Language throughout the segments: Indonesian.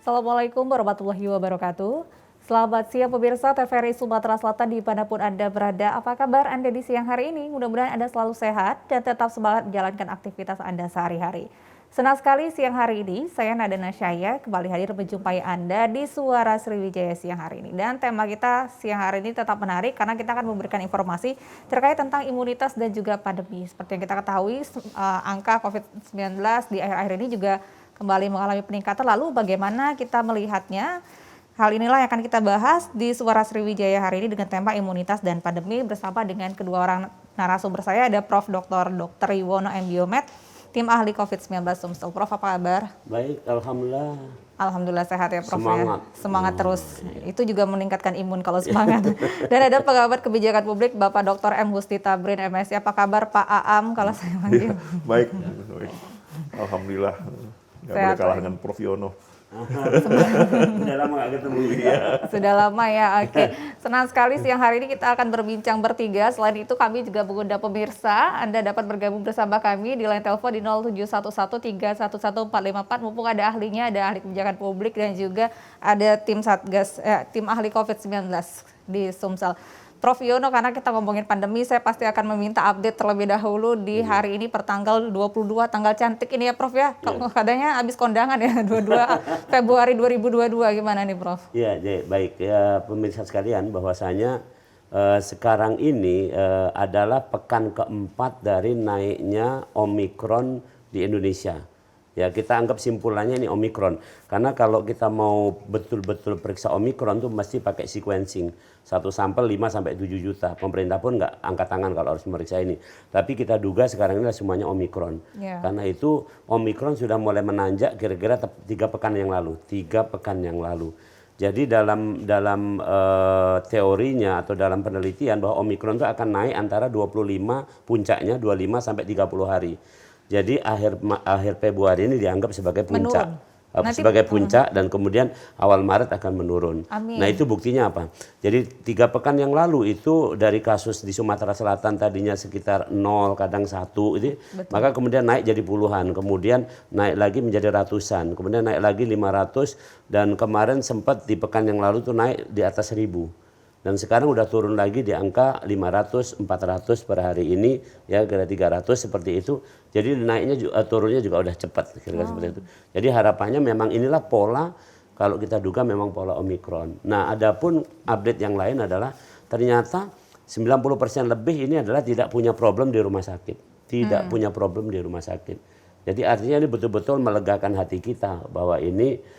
Assalamualaikum warahmatullahi wabarakatuh. Selamat siang pemirsa TVRI Sumatera Selatan dimanapun Anda berada. Apa kabar Anda di siang hari ini? Mudah-mudahan Anda selalu sehat dan tetap semangat menjalankan aktivitas Anda sehari-hari. Senang sekali siang hari ini, saya Nada Nasyaya kembali hadir menjumpai Anda di Suara Sriwijaya siang hari ini. Dan tema kita siang hari ini tetap menarik karena kita akan memberikan informasi terkait tentang imunitas dan juga pandemi. Seperti yang kita ketahui, angka COVID-19 di akhir-akhir ini juga kembali mengalami peningkatan. Lalu bagaimana kita melihatnya? Hal inilah yang akan kita bahas di Suara Sriwijaya hari ini dengan tema imunitas dan pandemi bersama dengan kedua orang narasumber saya, ada Prof. Dr. Yuwono M. Biomed, tim ahli COVID-19 Sumsel. Prof, apa kabar? Baik, Alhamdulillah. Alhamdulillah sehat ya Prof. Semangat. Ya. Semangat terus. Itu juga meningkatkan imun kalau semangat. Dan ada pengamat kebijakan publik Bapak Dr. M. Gusti Tabrin MSI. Apa kabar Pak Aam kalau saya panggil? Baik. Alhamdulillah. Nggak boleh kalah dengan Prof. Yono. Sudah lama nggak ketemu ya. Sudah lama ya, oke. Senang sekali siang hari ini kita akan berbincang bertiga. Selain itu kami juga mengundang pemirsa. Anda dapat bergabung bersama kami di line telepon di 0711311454. Mumpung ada ahlinya, ada ahli kebijakan publik dan juga ada tim Satgas, tim ahli COVID-19 di Sumsel. Prof. Yono, karena kita ngomongin pandemi, saya pasti akan meminta update terlebih dahulu di hari ini pertanggal 22, tanggal cantik ini ya Prof ya. Katanya habis kondangan ya, 22 Februari 2022, gimana nih Prof? Ya, baik ya pemirsa sekalian, bahwasanya sekarang ini adalah pekan keempat dari naiknya Omikron di Indonesia. Ya, kita anggap simpulannya ini Omikron. Karena kalau kita mau betul-betul periksa Omikron tuh mesti pakai sequencing. Satu sampel 5-7 juta. Pemerintah pun nggak angkat tangan kalau harus memeriksa ini. Tapi kita duga sekarang ini semuanya Omikron. Yeah. Karena itu Omikron sudah mulai menanjak kira-kira 3 pekan yang lalu. 3 pekan yang lalu. Jadi dalam teorinya atau dalam penelitian bahwa Omikron itu akan naik antara 25 puncaknya 25 sampai 30 hari. Jadi akhir Februari ini dianggap sebagai puncak. Sebagai puncak dan kemudian awal Maret akan menurun. Amin. Nah itu buktinya apa? Jadi 3 pekan yang lalu itu dari kasus di Sumatera Selatan tadinya sekitar 0 kadang 1 itu, maka kemudian naik jadi puluhan, kemudian naik lagi menjadi ratusan, kemudian naik lagi 500 dan kemarin sempat di pekan yang lalu tuh naik di atas 1000. Dan sekarang udah turun lagi di angka 500, 400 per hari ini, ya kira 300 seperti itu. Jadi naiknya juga, turunnya juga udah cepat, kira-kira seperti itu. Jadi harapannya memang inilah pola, kalau kita duga memang pola Omikron. Nah, adapun update yang lain adalah ternyata 90% lebih ini adalah tidak punya problem di rumah sakit. Tidak punya problem di rumah sakit. Jadi artinya ini betul-betul melegakan hati kita bahwa ini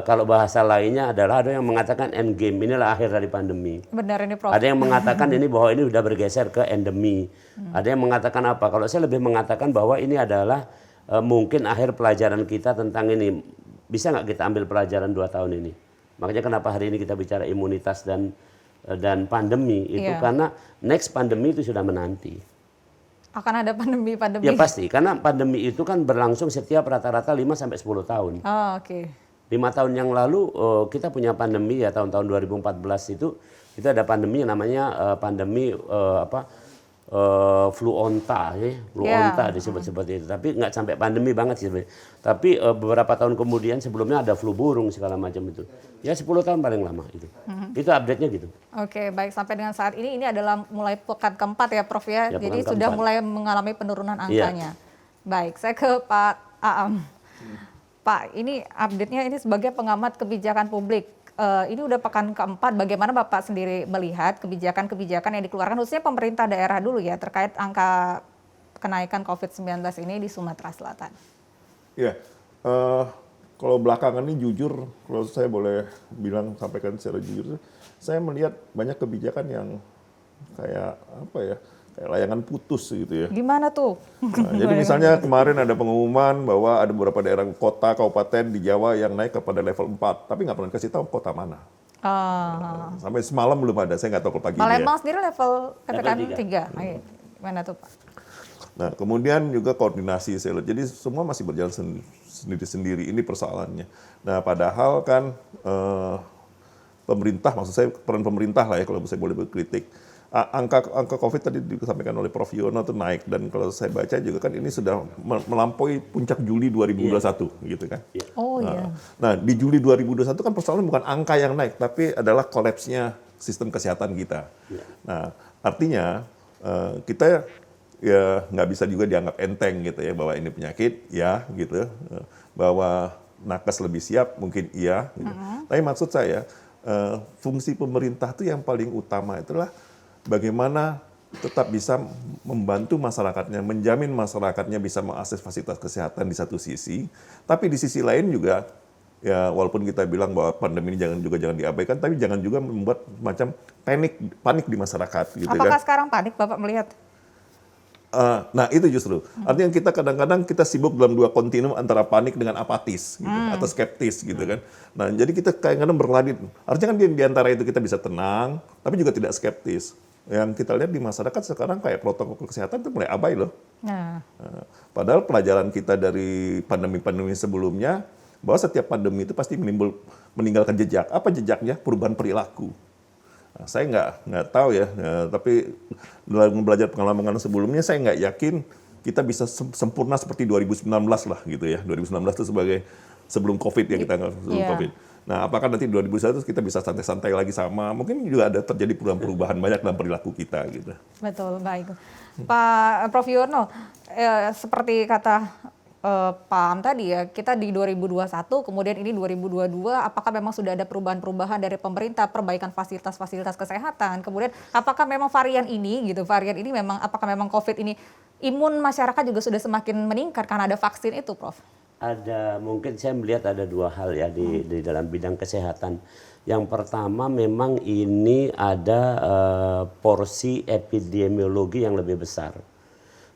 kalau bahasa lainnya adalah ada yang mengatakan end game, inilah akhir dari pandemi. Benar ini Prof. Ada yang mengatakan ini bahwa ini sudah bergeser ke endemi. Ada yang mengatakan apa? Kalau saya lebih mengatakan bahwa ini adalah mungkin akhir pelajaran kita tentang ini. Bisa nggak kita ambil pelajaran 2 tahun ini? Makanya kenapa hari ini kita bicara imunitas dan pandemi itu karena next pandemi itu sudah menanti. Akan ada pandemi. Ya pasti, karena pandemi itu kan berlangsung setiap rata-rata 5-10 tahun. Oh, oke. 5 tahun yang lalu kita punya pandemi ya tahun-tahun 2014 itu ada pandemi yang namanya pandemi flu onta ya, flu onta disebut seperti itu. Tapi nggak sampai pandemi banget sih sebenarnya. Tapi beberapa tahun kemudian sebelumnya ada flu burung segala macam itu. Ya 10 tahun paling lama itu. Itu update-nya gitu. Oke, baik, sampai dengan saat ini adalah mulai pekan keempat ya Prof ya. Jadi sudah mulai mengalami penurunan angkanya. Baik, saya ke Pak Aam. Pak, ini update-nya ini sebagai pengamat kebijakan publik. Ini udah pekan keempat, bagaimana Bapak sendiri melihat kebijakan-kebijakan yang dikeluarkan khususnya pemerintah daerah dulu ya terkait angka kenaikan COVID-19 ini di Sumatera Selatan? Ya, kalau belakangan ini jujur, kalau saya boleh sampaikan secara jujur, saya melihat banyak kebijakan yang kayak apa ya, kayak layangan putus gitu ya. Gimana tuh? Nah, jadi misalnya kemarin ada pengumuman bahwa ada beberapa daerah kota, kabupaten di Jawa yang naik kepada level 4, tapi nggak pernah kasih tahu kota mana. Sampai semalam belum ada, saya nggak tahu kalau pagi ini. Palembang sendiri level PPKM 3. Gimana tuh Pak? Nah, kemudian juga koordinasi saya lihat. Jadi semua masih berjalan sendiri-sendiri, ini persoalannya. Nah, padahal kan pemerintah, maksud saya peran pemerintah lah ya kalau saya boleh berkritik, angka COVID tadi disampaikan oleh Prof. Yono itu naik, dan kalau saya baca juga kan ini sudah melampaui puncak Juli 2021 gitu kan. Oh iya. Nah, di Juli 2021 kan persoalan bukan angka yang naik, tapi adalah kolapsnya sistem kesehatan kita. Nah, artinya kita ya nggak bisa juga dianggap enteng gitu ya, bahwa ini penyakit ya gitu, bahwa nakes lebih siap mungkin iya. Gitu. Tapi maksud saya fungsi pemerintah itu yang paling utama itulah bagaimana tetap bisa membantu masyarakatnya, menjamin masyarakatnya bisa mengakses fasilitas kesehatan di satu sisi, tapi di sisi lain juga ya walaupun kita bilang bahwa pandemi ini jangan diabaikan, tapi jangan juga membuat macam panik di masyarakat gitu. Apakah kan. sekarang panik Bapak melihat? Nah itu justru, artinya kita kadang-kadang kita sibuk dalam dua kontinum antara panik dengan apatis gitu, atau skeptis gitu kan. Nah jadi kita kadang-kadang berlari, artinya kan di antara itu kita bisa tenang, tapi juga tidak skeptis. Yang kita lihat di masyarakat sekarang kayak protokol kesehatan itu mulai abai loh. Padahal pelajaran kita dari pandemi-pandemi sebelumnya, bahwa setiap pandemi itu pasti meninggalkan jejak. Apa jejaknya? Perubahan perilaku. Nah, saya nggak tahu ya, tapi dalam belajar pengalaman sebelumnya saya nggak yakin kita bisa sempurna seperti 2019 lah gitu ya. 2019 itu sebagai sebelum COVID ya, kita nggak sebelum COVID. Nah, apakah nanti 2021 kita bisa santai-santai lagi sama? Mungkin juga ada terjadi perubahan banyak dalam perilaku kita gitu. Betul, baik. Pak Prof. Yono, seperti kata Pak Am tadi ya, kita di 2021, kemudian ini 2022, apakah memang sudah ada perubahan-perubahan dari pemerintah, perbaikan fasilitas-fasilitas kesehatan, kemudian apakah memang varian ini memang, apakah memang COVID ini, imun masyarakat juga sudah semakin meningkat karena ada vaksin itu, Prof? Mungkin saya melihat ada dua hal ya di dalam bidang kesehatan. Yang pertama memang ini ada porsi epidemiologi yang lebih besar.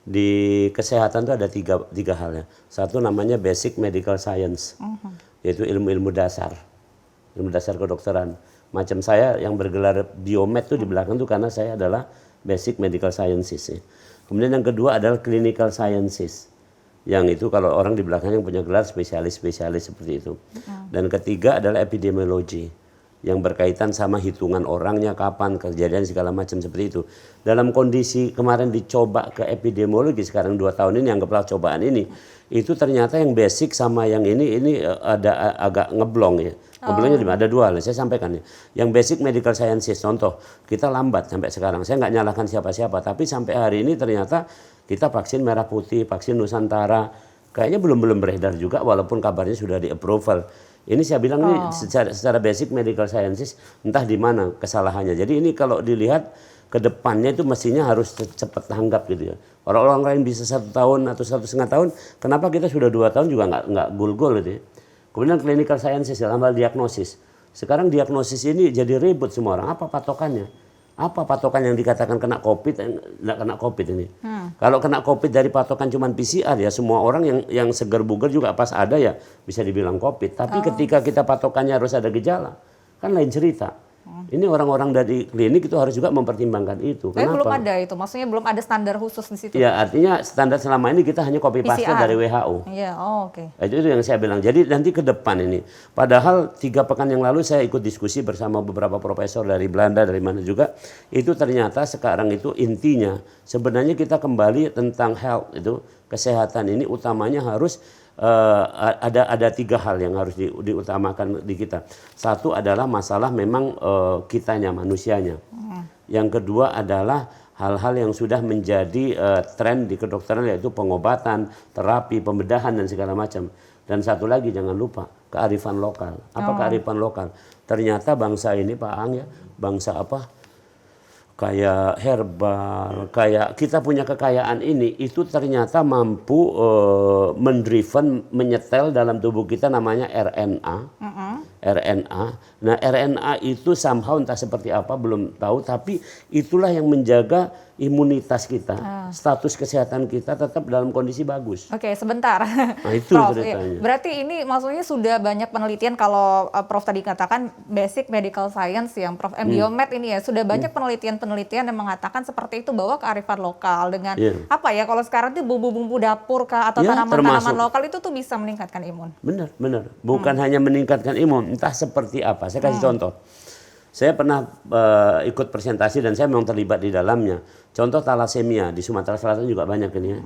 Di kesehatan itu ada tiga hal ya. Satu namanya basic medical science, yaitu ilmu-ilmu dasar kedokteran. Macam saya yang bergelar biomed itu di belakang itu karena saya adalah basic medical sciences. Ya. Kemudian yang kedua adalah clinical sciences. Yang itu kalau orang di belakang yang punya gelar spesialis seperti itu. Dan ketiga adalah epidemiologi yang berkaitan sama hitungan orangnya, kapan kejadian segala macam seperti itu. Dalam kondisi kemarin dicoba ke epidemiologi, sekarang 2 tahun ini anggaplah cobaan ini, itu ternyata yang basic sama yang ini ada agak ngeblong ya. Ngeblongnya di mana? Ada dua hal, saya sampaikan ya. Yang basic medical sciences, contoh, kita lambat sampai sekarang. Saya nggak nyalahkan siapa-siapa, tapi sampai hari ini ternyata kita vaksin merah putih, vaksin Nusantara, kayaknya belum beredar juga walaupun kabarnya sudah di approval. Ini saya bilang ini secara basic medical sciences entah di mana kesalahannya. Jadi ini kalau dilihat ke depannya itu mestinya harus cepat tanggap gitu ya. Orang-orang lain bisa 1 tahun atau 1,5 tahun, kenapa kita sudah 2 tahun juga nggak gul-gul gitu ya. Kemudian clinical sciences dalam hal diagnosis. Sekarang diagnosis ini jadi ribut semua orang. Apa patokannya? Apa patokan yang dikatakan kena COVID, nggak kena COVID ini? Kalau kena COVID dari patokan cuma PCR ya semua orang yang seger buger juga pas ada ya bisa dibilang COVID. Tapi ketika kita patokannya harus ada gejala, kan lain cerita. Ini orang-orang dari klinik itu harus juga mempertimbangkan itu. Tapi Kenapa? belum ada itu, maksudnya belum ada standar khusus di situ. Ya artinya standar selama ini kita hanya copy paste dari WHO. Iya, oke. Itu yang saya bilang. Jadi nanti ke depan ini, padahal 3 pekan yang lalu saya ikut diskusi bersama beberapa profesor dari Belanda, dari mana juga, itu ternyata sekarang itu intinya sebenarnya kita kembali tentang health itu, kesehatan ini utamanya harus ada 3 hal yang harus diutamakan di kita. Satu adalah masalah memang kitanya, manusianya. Yang kedua adalah hal-hal yang sudah menjadi tren di kedokteran, yaitu pengobatan, terapi, pembedahan dan segala macam. Dan satu lagi jangan lupa kearifan lokal. Apa kearifan lokal? Ternyata bangsa ini Pak Ang ya, bangsa apa? Kayak herbal, kayak kita punya kekayaan ini itu ternyata mampu mendriven, menyetel dalam tubuh kita namanya RNA. RNA. Nah, RNA itu somehow entah seperti apa belum tahu, tapi itulah yang menjaga imunitas kita, status kesehatan kita tetap dalam kondisi bagus. Oke, sebentar. Nah, itu Prof, ceritanya. berarti ini maksudnya sudah banyak penelitian kalau Prof tadi katakan basic medical science yang Prof biomed ini ya, sudah banyak penelitian-penelitian yang mengatakan seperti itu bahwa kearifan lokal dengan apa ya, kalau sekarang tuh bumbu-bumbu dapur kah atau tanaman-tanaman lokal itu tuh bisa meningkatkan imun. Benar. Bukan hanya meningkatkan imun, entah seperti apa. Saya kasih contoh. Saya pernah ikut presentasi dan saya memang terlibat di dalamnya. Contoh thalassemia di Sumatera Selatan juga banyak ini ya.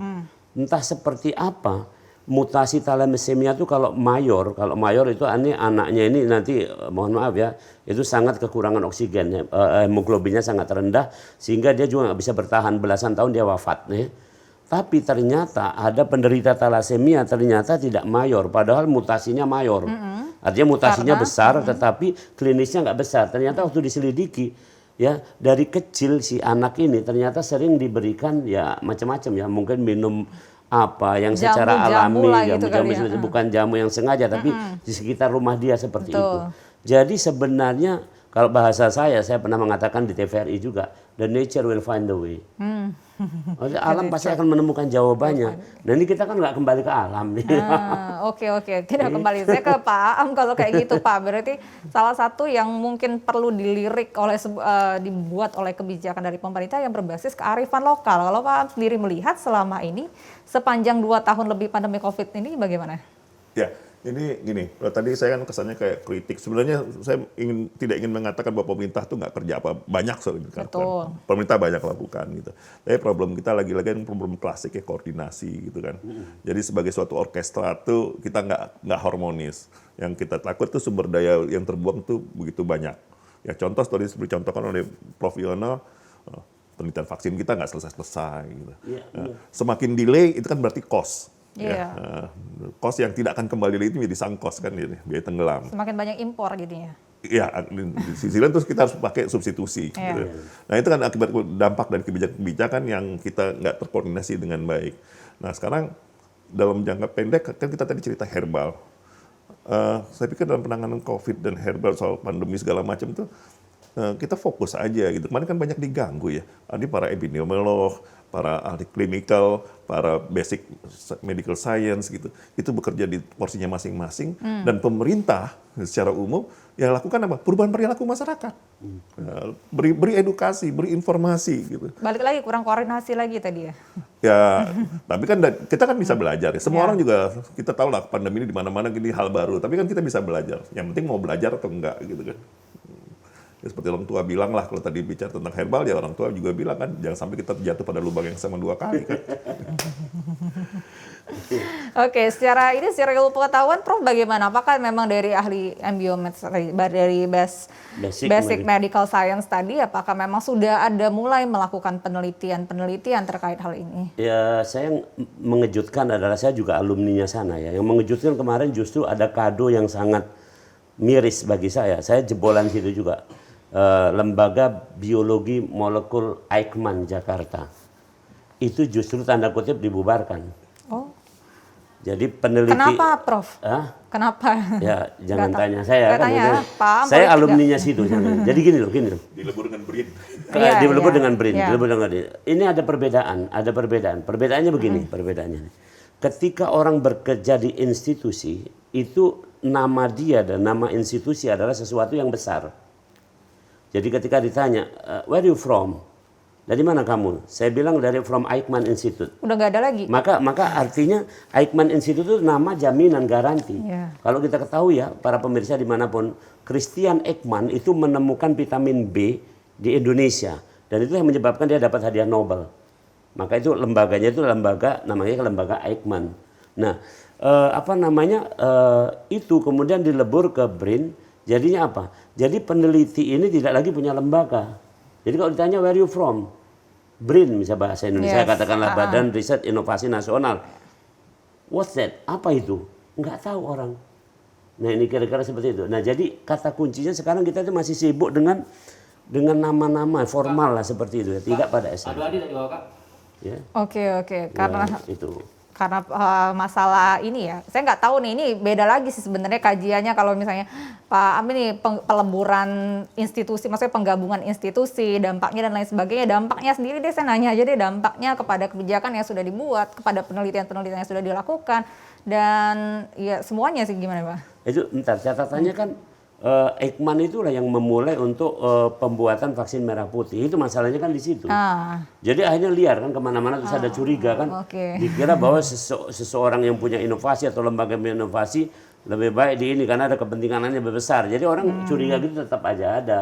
Entah seperti apa mutasi thalassemia itu kalau mayor itu anaknya ini nanti mohon maaf ya, itu sangat kekurangan oksigen, hemoglobinnya sangat rendah sehingga dia juga nggak bisa bertahan belasan tahun, dia wafat ya. Tapi ternyata ada penderita thalassemia ternyata tidak mayor, padahal mutasinya mayor. Artinya mutasinya besar, tetapi klinisnya nggak besar. Ternyata waktu diselidiki, ya dari kecil si anak ini ternyata sering diberikan ya macam-macam ya, mungkin minum apa yang secara alami, jamu-jamu bukan jamu yang sengaja, tapi di sekitar rumah dia seperti itu. Jadi sebenarnya kalau bahasa saya pernah mengatakan di TVRI juga, the nature will find the way. Alam pasti akan menemukan jawabannya. Nah ini kita kan nggak kembali ke alam nih. Oke, tidak kembali. Saya ke Pak Aam kalau kayak gitu Pak. Berarti salah satu yang mungkin perlu dilirik dibuat oleh kebijakan dari pemerintah yang berbasis kearifan lokal. Kalau Pak Aam sendiri melihat selama ini sepanjang 2 tahun lebih pandemi COVID ini bagaimana? Ya, ini gini, tadi saya kan kesannya kayak kritik. Sebenarnya saya tidak ingin mengatakan bahwa pemerintah tuh nggak kerja apa, banyak soalnya. Pemerintah banyak lakukan gitu. Tapi problem kita lagi-lagi kan problem klasik ya, koordinasi gitu kan. Jadi sebagai suatu orkestra tuh kita nggak harmonis. Yang kita takut tuh sumber daya yang terbuang tuh begitu banyak. Ya contoh tadi dicontohkan oleh Prof. Yono, penelitian vaksin kita nggak selesai-selesai gitu. Semakin delay itu kan berarti cost. Ya, cost yang tidak akan kembali lagi itu menjadi sunk cost kan, biaya tenggelam. Semakin banyak impor gitu ya. Iya, di sisi lain terus kita harus pakai substitusi. Gitu. Nah itu kan akibat dampak dari kebijakan yang kita nggak terkoordinasi dengan baik. Nah sekarang dalam jangka pendek kan kita tadi cerita herbal. Saya pikir dalam penanganan COVID dan herbal soal pandemi segala macam tuh kita fokus aja gitu. Kemarin kan banyak diganggu ya. Ada para epidemiolog, para ahli klinikal, para basic medical science gitu. Itu bekerja di porsinya masing-masing dan pemerintah secara umum yang lakukan apa? Perubahan perilaku masyarakat. Beri edukasi, beri informasi gitu. Balik lagi kurang koordinasi lagi tadi ya. Ya, tapi kan kita kan bisa belajar ya. Semua orang juga kita tahu lah pandemi ini di mana-mana gini hal baru, tapi kan kita bisa belajar. Yang penting mau belajar atau enggak gitu kan. Ya, seperti orang tua bilang lah, kalau tadi bicara tentang herbal, ya orang tua juga bilang kan, jangan sampai kita jatuh pada lubang yang sama 2 kali kan. Oke, secara ilmu pengetahuan, Prof bagaimana? Apakah memang dari ahli biomed, dari basic medical science tadi, apakah memang sudah ada mulai melakukan penelitian terkait hal ini? Ya, saya mengejutkan adalah saya juga alumninya sana ya. Yang mengejutkan kemarin justru ada kado yang sangat miris bagi saya. Saya jebolan situ juga. Lembaga Biologi Molekul Eijkman Jakarta. Itu justru tanda kutip dibubarkan. Oh. Jadi peneliti. Kenapa, Prof? Kenapa? Ya, jangan tanya saya kan. Saya alumninya situ. Jadi gini loh. Dilebur dengan BRIN. Dilebur dengan BRIN. Ini ada perbedaan. Perbedaannya begini, perbedaannya. Ketika orang bekerja di institusi, itu nama dia dan nama institusi adalah sesuatu yang besar. Jadi ketika ditanya, where you from? Dari mana kamu? Saya bilang dari from Eijkman Institute. Udah nggak ada lagi. Maka artinya Eijkman Institute itu nama jaminan garansi. Kalau kita ketahui ya, para pemirsa dimanapun, Christian Eijkman itu menemukan vitamin B di Indonesia. Dan itu yang menyebabkan dia dapat hadiah Nobel. Maka itu lembaganya itu namanya lembaga Eijkman. Nah, itu kemudian dilebur ke BRIN. Jadinya apa? Jadi peneliti ini tidak lagi punya lembaga. Jadi kalau ditanya where you from? BRIN misalnya bahasa Indonesia, katakanlah Badan Riset Inovasi Nasional. What's that? Apa itu? Nggak tahu orang. Nah ini kira-kira seperti itu. Nah jadi kata kuncinya sekarang kita itu masih sibuk dengan nama-nama formal lah seperti itu ya. Tidak pada esensi. Ya. Oke. Karena itu. Karena masalah ini ya, saya nggak tahu nih, ini beda lagi sih sebenarnya kajiannya kalau misalnya Pak Am ini peleburan institusi, maksudnya penggabungan institusi, dampaknya dan lain sebagainya. Dampaknya sendiri deh saya nanya aja deh, dampaknya kepada kebijakan yang sudah dibuat, kepada penelitian-penelitian yang sudah dilakukan, dan ya semuanya sih gimana Pak? Itu ntar catatannya kan Eijkman itulah yang memulai untuk pembuatan vaksin merah putih. Itu masalahnya kan di situ. Jadi akhirnya liar kan kemana-mana terus ada curiga kan. Dikira bahwa seseorang yang punya inovasi atau lembaga inovasi lebih baik di ini karena ada kepentingannya lebih besar. Jadi orang curiga gitu tetap aja ada.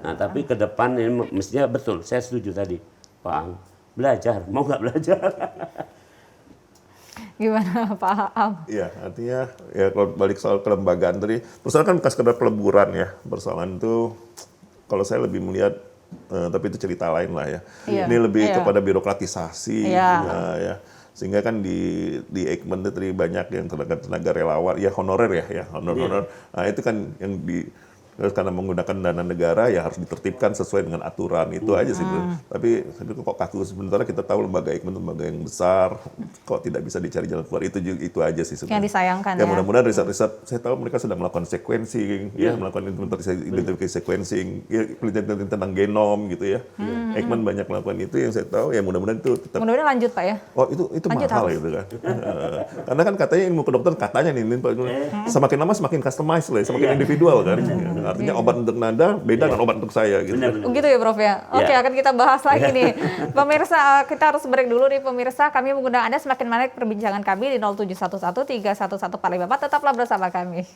Nah, tapi ke depan ini mestinya betul. Saya setuju tadi, Pak Ang. Belajar, mau nggak belajar? Gimana Pak Am? Iya, artinya ya kalau balik soal kelembagaan tadi, persoalan kan bukan sekedar peleburan ya. Persoalan itu kalau saya lebih melihat, tapi itu cerita lain lah ya. Iya, Ini lebih iya. kepada birokratisasi. Iya. Ya. Sehingga kan di Eijkman itu tadi banyak yang tenaga relawan, ya honorer ya honor. Nah itu kan yang karena menggunakan dana negara ya harus ditertibkan sesuai dengan aturan itu aja sih. Tapi kok kaku sementara kita tahu lembaga Eijkman lembaga yang besar, kok tidak bisa dicari jalan keluar itu aja sih sebenarnya. Yang disayangkan Ya ya. mudah-mudahan riset-riset saya tahu mereka sudah melakukan sequencing, ya melakukan identifikasi sequencing, ya penelitian tentang genom gitu ya. Eijkman banyak melakukan itu yang saya tahu ya mudah-mudahan itu tetap. Mudah-mudahan lanjut Pak ya. Oh itu Lanjut mahal harus. gitu kan. Karena kan katanya ilmu kedokteran katanya nih Pak, semakin lama semakin customized lah, semakin individual kan. Artinya obat untuk Nanda beda dengan obat untuk saya gitu. Begitu ya Prof ya. Oke, akan kita bahas lagi nih. Pemirsa, kita harus break dulu nih pemirsa. Kami mengundang Anda semakin menarik perbincangan kami di 0711 311 454. Tetaplah bersama kami.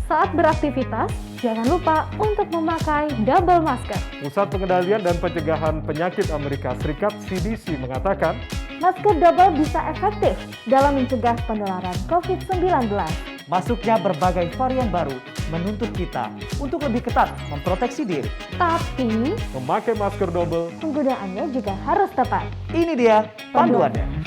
Saat beraktivitas, jangan lupa untuk memakai double masker. Pusat Pengendalian dan Pencegahan Penyakit Amerika Serikat (CDC) mengatakan, Masker double bisa efektif dalam mencegah penularan COVID-19. Masuknya berbagai varian baru menuntut kita untuk lebih ketat memproteksi diri. Tapi, memakai masker double penggunaannya juga harus tepat. Ini dia panduannya.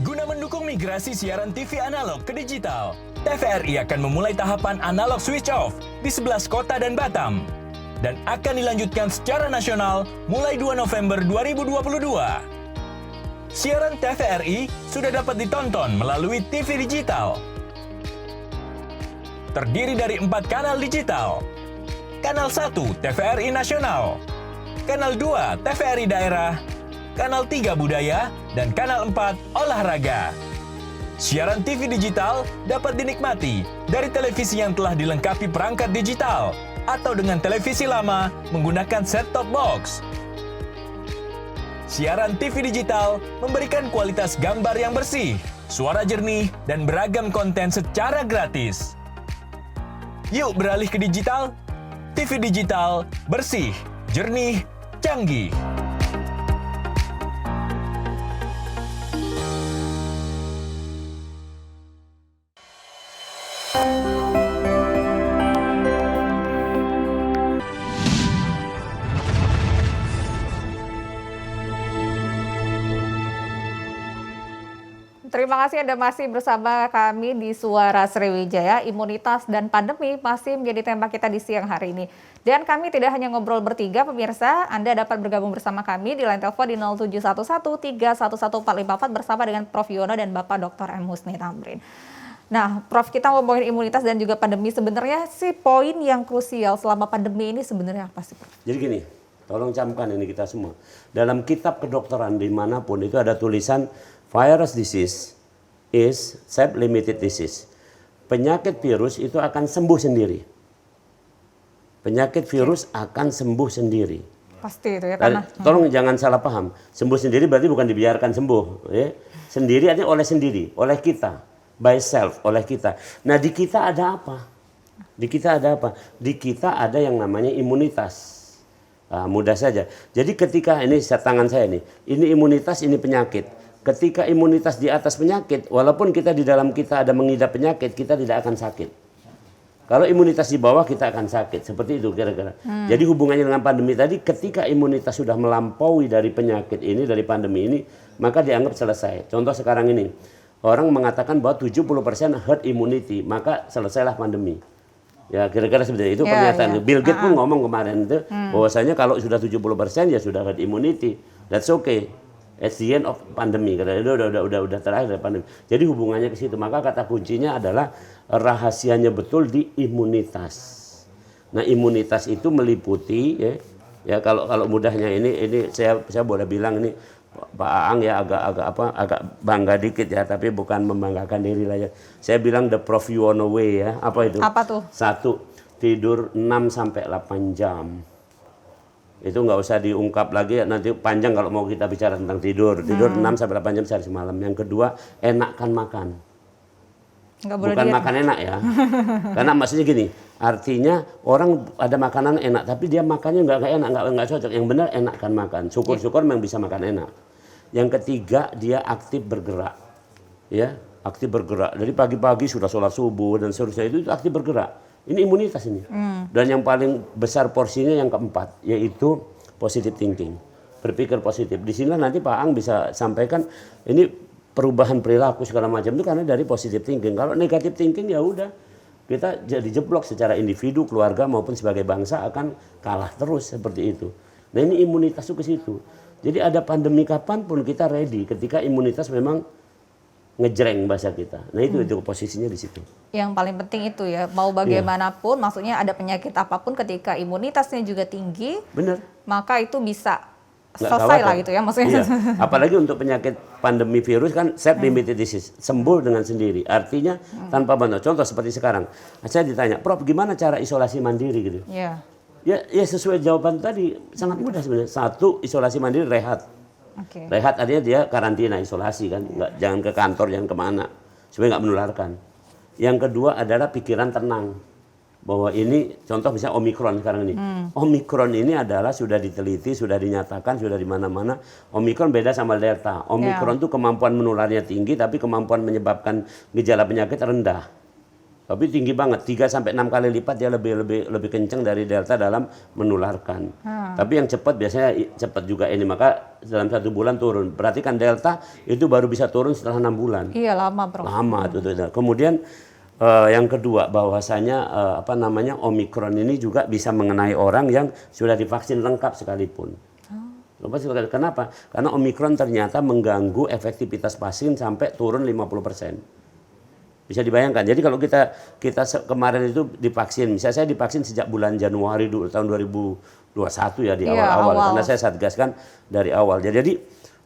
Guna mendukung migrasi siaran TV analog ke digital, TVRI akan memulai tahapan analog switch off di 11 kota dan Batam dan akan dilanjutkan secara nasional mulai 2 November 2022. Siaran TVRI sudah dapat ditonton melalui TV digital. Terdiri dari 4 kanal digital. Kanal 1 TVRI Nasional, Kanal 2 TVRI Daerah, Kanal 3 Budaya, dan Kanal 4 Olahraga. Siaran TV digital dapat dinikmati dari televisi yang telah dilengkapi perangkat digital atau dengan televisi lama menggunakan set-top box. Siaran TV digital memberikan kualitas gambar yang bersih, suara jernih, dan beragam konten secara gratis. Yuk beralih ke digital. TV digital bersih, jernih, canggih. Terima kasih Anda masih bersama kami di Suara Sriwijaya. Imunitas dan pandemi masih menjadi tema kita di siang hari ini. Dan kami tidak hanya ngobrol bertiga, pemirsa. Anda dapat bergabung bersama kami di line telepon di 0711 311 454 bersama dengan Prof. Yono dan Bapak Dr. M. Husni Tamrin. Nah, Prof, kita ngomongin imunitas dan juga pandemi. Sebenarnya sih poin yang krusial selama pandemi ini sebenarnya apa sih, Prof? Jadi gini, tolong camkan ini kita semua. Dalam kitab kedokteran dimanapun itu ada tulisan virus disease is self-limited disease. penyakit virus itu akan sembuh sendiri. Penyakit virus akan sembuh sendiri. Pasti itu ya, karena Tolong jangan salah paham. Sembuh sendiri berarti bukan dibiarkan sembuh. Ya. Sendiri artinya oleh sendiri, oleh kita. By self, oleh kita. Nah di kita ada apa? Di kita ada apa? Di kita ada yang namanya imunitas. Nah, mudah saja. Jadi ketika ini tangan saya nih, ini imunitas, ini penyakit. Ketika imunitas di atas penyakit, walaupun kita di dalam kita ada mengidap penyakit, kita tidak akan sakit. Kalau imunitas di bawah, kita akan sakit. Seperti itu kira-kira. Jadi hubungannya dengan pandemi tadi, ketika imunitas sudah melampaui dari penyakit ini, dari pandemi ini, maka dianggap selesai. Contoh sekarang ini, orang mengatakan bahwa 70% herd immunity, maka selesailah pandemi. Ya kira-kira seperti itu pernyataan. Bill Gates pun ngomong kemarin itu, bahwasanya kalau sudah 70% ya sudah herd immunity. That's okay. At the end of pandemi, karena itu udah terakhir dari pandemi. Jadi hubungannya ke situ. Maka kata kuncinya adalah rahasianya betul di imunitas. Nah imunitas itu meliputi ya kalau mudahnya ini saya boleh bilang ini Pak Aang ya agak bangga dikit ya, tapi bukan membanggakan diri lah ya. Saya bilang the Prof Yuwono way ya. Apa itu? Apa tuh? 1, tidur 6 sampai 8 jam. Itu nggak usah diungkap lagi, nanti panjang kalau mau kita bicara tentang tidur. Tidur 6 sampai 8 jam sehari semalam. Yang kedua, enakkan makan. Bukan makan enak ya. Karena maksudnya gini, artinya orang ada makanan enak, tapi dia makannya nggak enak, nggak cocok. Yang benar enakkan makan. Syukur-syukur memang bisa makan enak. Yang ketiga, dia aktif bergerak. Ya, aktif bergerak. Dari pagi-pagi sudah sholat subuh dan seterusnya itu aktif bergerak. Ini imunitas ini. Dan yang paling besar porsinya yang keempat, yaitu positive thinking. Berpikir positif. Di sini nanti Pak Ang bisa sampaikan ini perubahan perilaku segala macam itu karena dari positive thinking. Kalau negative thinking ya udah kita jadi jeblok secara individu, keluarga maupun sebagai bangsa akan kalah terus seperti itu. Nah ini imunitas itu ke situ. Jadi ada pandemi kapanpun kita ready ketika imunitas memang ngejreng bahasa kita. Nah itu posisinya di situ. Yang paling penting itu ya, mau bagaimanapun, maksudnya ada penyakit apapun ketika imunitasnya juga tinggi, bener, maka itu bisa selesai lah gitu ya maksudnya. Iya. Apalagi untuk penyakit pandemi virus kan self limited disease, sembuh dengan sendiri. Artinya tanpa bantuan. Contoh seperti sekarang, saya ditanya, Prof gimana cara isolasi mandiri gitu? Iya. Ya sesuai jawaban tadi, sangat mudah sebenarnya. 1, isolasi mandiri rehat. Rehat artinya dia karantina, isolasi kan, jangan ke kantor, jangan kemana, supaya nggak menularkan. Yang kedua adalah pikiran tenang, bahwa ini contoh misalnya Omikron sekarang ini. Omikron ini adalah sudah diteliti, sudah dinyatakan, sudah di mana-mana. Omikron beda sama Delta. Omikron itu kemampuan menularnya tinggi, tapi kemampuan menyebabkan gejala penyakit rendah. Tapi tinggi banget, 3-6 kali lipat dia lebih kencang dari Delta dalam menularkan. Tapi yang cepat biasanya cepat juga ini, maka dalam 1 bulan turun. Perhatikan Delta itu baru bisa turun setelah 6 bulan. Iya lama bro. Lama tuh. Kemudian yang kedua bahwasanya Omikron ini juga bisa mengenai orang yang sudah divaksin lengkap sekalipun. Kenapa? Karena Omikron ternyata mengganggu efektivitas vaksin sampai turun 50%. Bisa dibayangkan. Jadi kalau kita kemarin itu divaksin, misalnya saya divaksin sejak bulan Januari tahun 2021 ya di awal-awal. Karena saya satgaskan dari awal. Jadi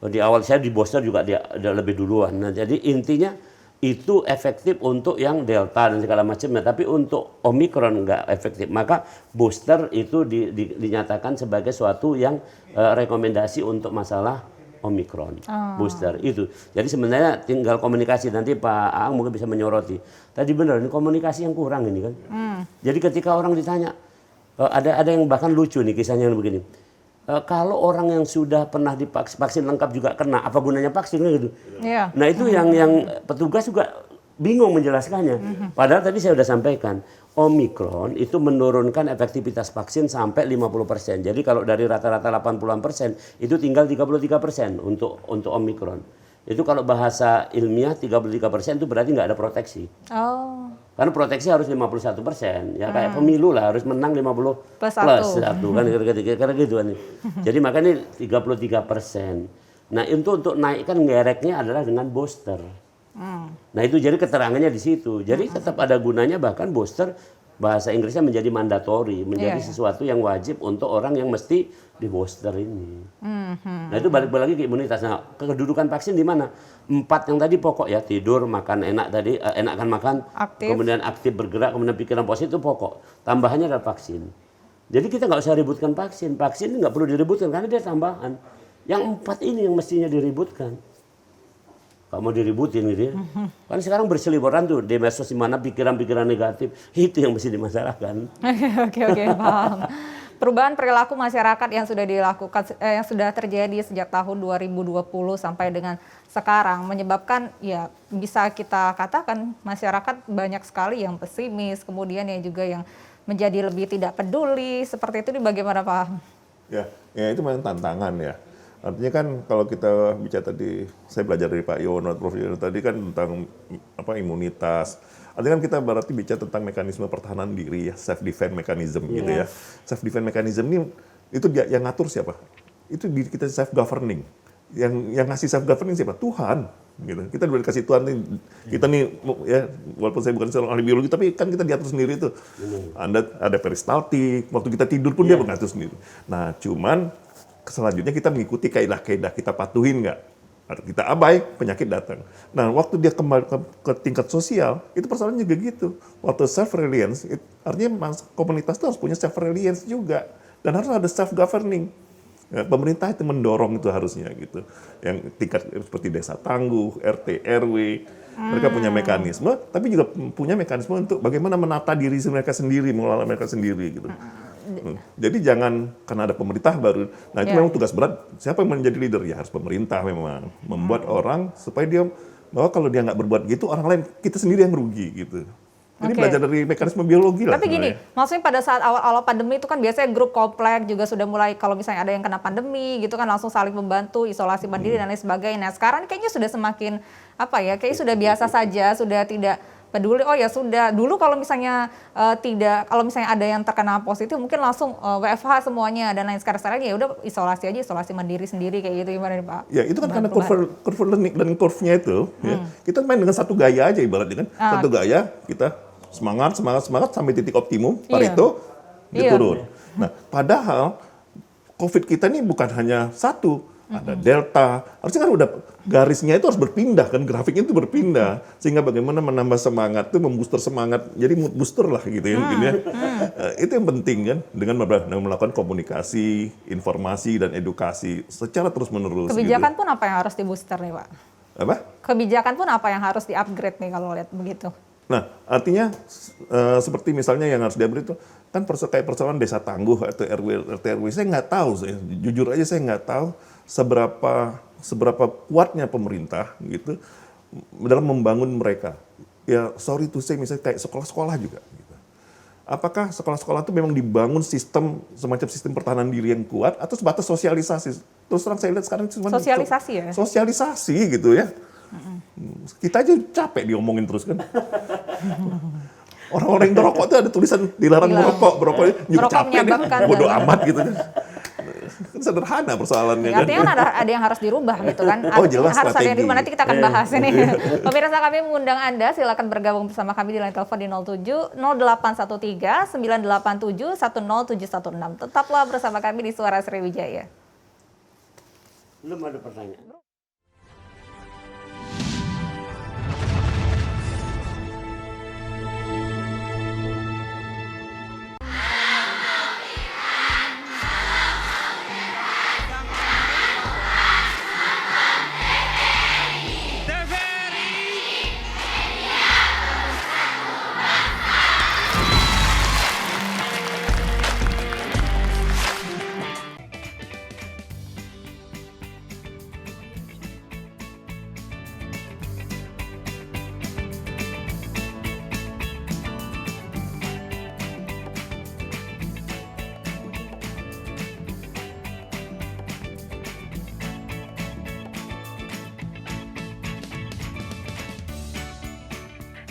di awal saya di booster juga dia lebih duluan. Nah, jadi intinya itu efektif untuk yang Delta dan segala macamnya, tapi untuk Omikron nggak efektif. Maka booster itu dinyatakan sebagai suatu yang rekomendasi untuk masalah Omikron, booster itu. Jadi sebenarnya tinggal komunikasi, nanti Pak Aang mungkin bisa menyoroti. Tadi benar, ini komunikasi yang kurang ini kan. Jadi ketika orang ditanya, ada yang bahkan lucu nih kisahnya yang begini. Kalau orang yang sudah pernah divaksin lengkap juga kena, apa gunanya vaksin gitu? Yeah. Nah itu yang petugas juga bingung menjelaskannya. Padahal tadi saya sudah sampaikan, Omikron itu menurunkan efektivitas vaksin sampai 50%. Jadi kalau dari rata-rata 80% itu tinggal 33% untuk Omikron. Itu kalau bahasa ilmiah 33% itu berarti nggak ada proteksi. Karena proteksi harus 51%. Ya kayak pemilu lah, harus menang 50 plus 1 kan kira-kira gitu kan. Jadi makanya 33%. Nah untuk naikkan ngereknya adalah dengan booster. Nah itu jadi keterangannya di situ. Jadi tetap ada gunanya, bahkan booster bahasa Inggrisnya menjadi mandatori, menjadi Iya. sesuatu yang wajib untuk orang yang mesti di booster ini. Nah itu balik lagi ke imunitas. Nah kedudukan vaksin di mana? 4 yang tadi pokok ya, tidur, makan enak tadi, enakan makan, Aktif. kemudian aktif bergerak, kemudian pikiran positif itu pokok. Tambahannya adalah vaksin. Jadi kita nggak usah ributkan vaksin. Vaksin nggak perlu diributkan karena dia tambahan. Yang 4 ini yang mestinya diributkan. Gak mau diributin gitu ya. Kan sekarang berseliweran tuh di medsos di mana pikiran-pikiran negatif. Itu yang mesti dimasalahkan. Oke, paham. Perubahan perilaku masyarakat yang sudah dilakukan, yang sudah terjadi sejak tahun 2020 sampai dengan sekarang menyebabkan ya bisa kita katakan masyarakat banyak sekali yang pesimis, kemudian yang juga yang menjadi lebih tidak peduli. Seperti itu bagaimana Pak? Ya itu memang tantangan ya. Artinya kan kalau kita bicara tadi, saya belajar dari Pak Yono, Prof. Yono tadi kan tentang imunitas. Artinya kan kita berarti bicara tentang mekanisme pertahanan diri ya, self defense mechanism gitu ya. Self defense mechanism ini itu dia yang ngatur siapa? Itu diri kita self governing. Yang ngasih self governing siapa? Tuhan. Gitu. Kita udah dikasih Tuhan nih, kita nih ya walaupun saya bukan seorang ahli biologi tapi kan kita diatur sendiri tuh. Anda ada peristaltik, waktu kita tidur pun dia mengatur sendiri. Nah, cuman selanjutnya kita mengikuti kaidah-kaidah, kita patuhin nggak? Kita abai, penyakit datang. Nah, waktu dia kembali ke tingkat sosial, itu persoalannya juga gitu. Waktu self-reliance, artinya komunitas itu harus punya self-reliance juga. Dan harus ada self-governing. Ya, pemerintah itu mendorong itu harusnya gitu. Yang tingkat seperti desa tangguh, RT, RW, mereka punya mekanisme, tapi juga punya mekanisme untuk bagaimana menata diri mereka sendiri, mengelola mereka sendiri gitu. Jadi jangan karena ada pemerintah baru. Nah itu memang tugas berat. Siapa yang menjadi leader? Ya harus pemerintah memang membuat orang supaya dia bahwa kalau dia nggak berbuat gitu orang lain kita sendiri yang rugi gitu. Jadi belajar dari mekanisme biologi lah. Tapi gini, maksudnya pada saat awal-awal pandemi itu kan biasanya grup komplek juga sudah mulai kalau misalnya ada yang kena pandemi gitu kan langsung saling membantu, isolasi mandiri dan lain sebagainya. Nah sekarang kayaknya sudah semakin kayaknya sudah biasa saja, sudah tidak peduli. Oh ya sudah, dulu kalau misalnya kalau misalnya ada yang terkena positif mungkin langsung WFH semuanya dan lain sekarang ya udah isolasi aja, isolasi mandiri sendiri kayak gitu gimana nih Pak? Ya itu kan karena kurva learning dan kurvanya itu ya, kita main dengan satu gaya aja ibaratnya kan. Satu gaya kita semangat sampai titik optimum, Pareto dia turun. Nah, padahal COVID kita ini bukan hanya satu. Ada delta, harusnya kan udah garisnya itu harus berpindah kan, grafiknya itu berpindah sehingga bagaimana menambah semangat itu membooster semangat, jadi mood booster lah gitu ya mungkin ya. Itu yang penting kan dengan melakukan komunikasi, informasi dan edukasi secara terus menerus. Kebijakan gitu. pun apa yang harus di booster nih Pak? Apa? Kebijakan pun apa yang harus di upgrade nih kalau lihat begitu? Nah, artinya seperti misalnya yang harus diambil itu kan kayak persoalan desa tangguh atau RT/RW, saya nggak tahu, jujur aja saya nggak tahu seberapa kuatnya pemerintah gitu dalam membangun mereka. Ya sorry to say misalnya kayak sekolah-sekolah juga. Gitu. Apakah sekolah-sekolah itu memang dibangun semacam sistem pertahanan diri yang kuat atau sebatas sosialisasi? Terus terang saya lihat sekarang cuma Sosialisasi ya? Sosialisasi gitu ya. Kita aja capek diomongin terus kan. Orang-orang yang merokok itu ada tulisan dilarang merokok juga capek deh, bodoh amat gitu kan. Sederhana persoalannya kan. Artinya kan ada yang harus dirubah gitu kan. Jelas harus ada yang strategi. dirubah, nanti kita akan bahas ini. Pemirsa kami mengundang Anda, silakan bergabung bersama kami di line telepon di 0813 987 10716. Tetaplah bersama kami di Suara Sriwijaya. Belum ada pertanyaan.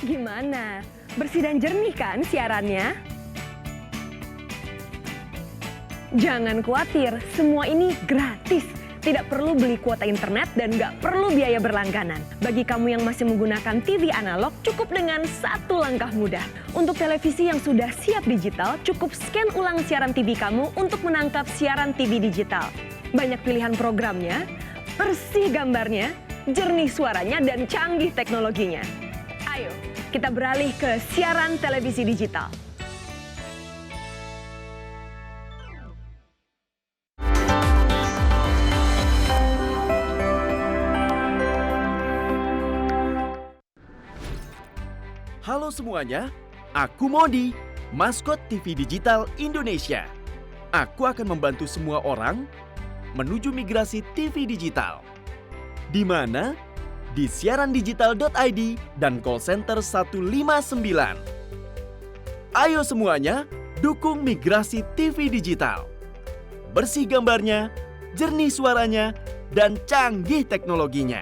Gimana? Bersih dan jernih kan siarannya? Jangan khawatir, semua ini gratis. Tidak perlu beli kuota internet dan nggak perlu biaya berlangganan. Bagi kamu yang masih menggunakan TV analog, cukup dengan satu langkah mudah. Untuk televisi yang sudah siap digital, cukup scan ulang siaran TV kamu untuk menangkap siaran TV digital. Banyak pilihan programnya, bersih gambarnya, jernih suaranya, dan canggih teknologinya. Ayo, kita beralih ke siaran televisi digital. Halo semuanya, aku Modi, maskot TV Digital Indonesia. Aku akan membantu semua orang menuju migrasi TV digital. Di mana? Di siarandigital.id dan call center 159. Ayo semuanya, dukung migrasi TV digital. Bersih gambarnya, jernih suaranya, dan canggih teknologinya.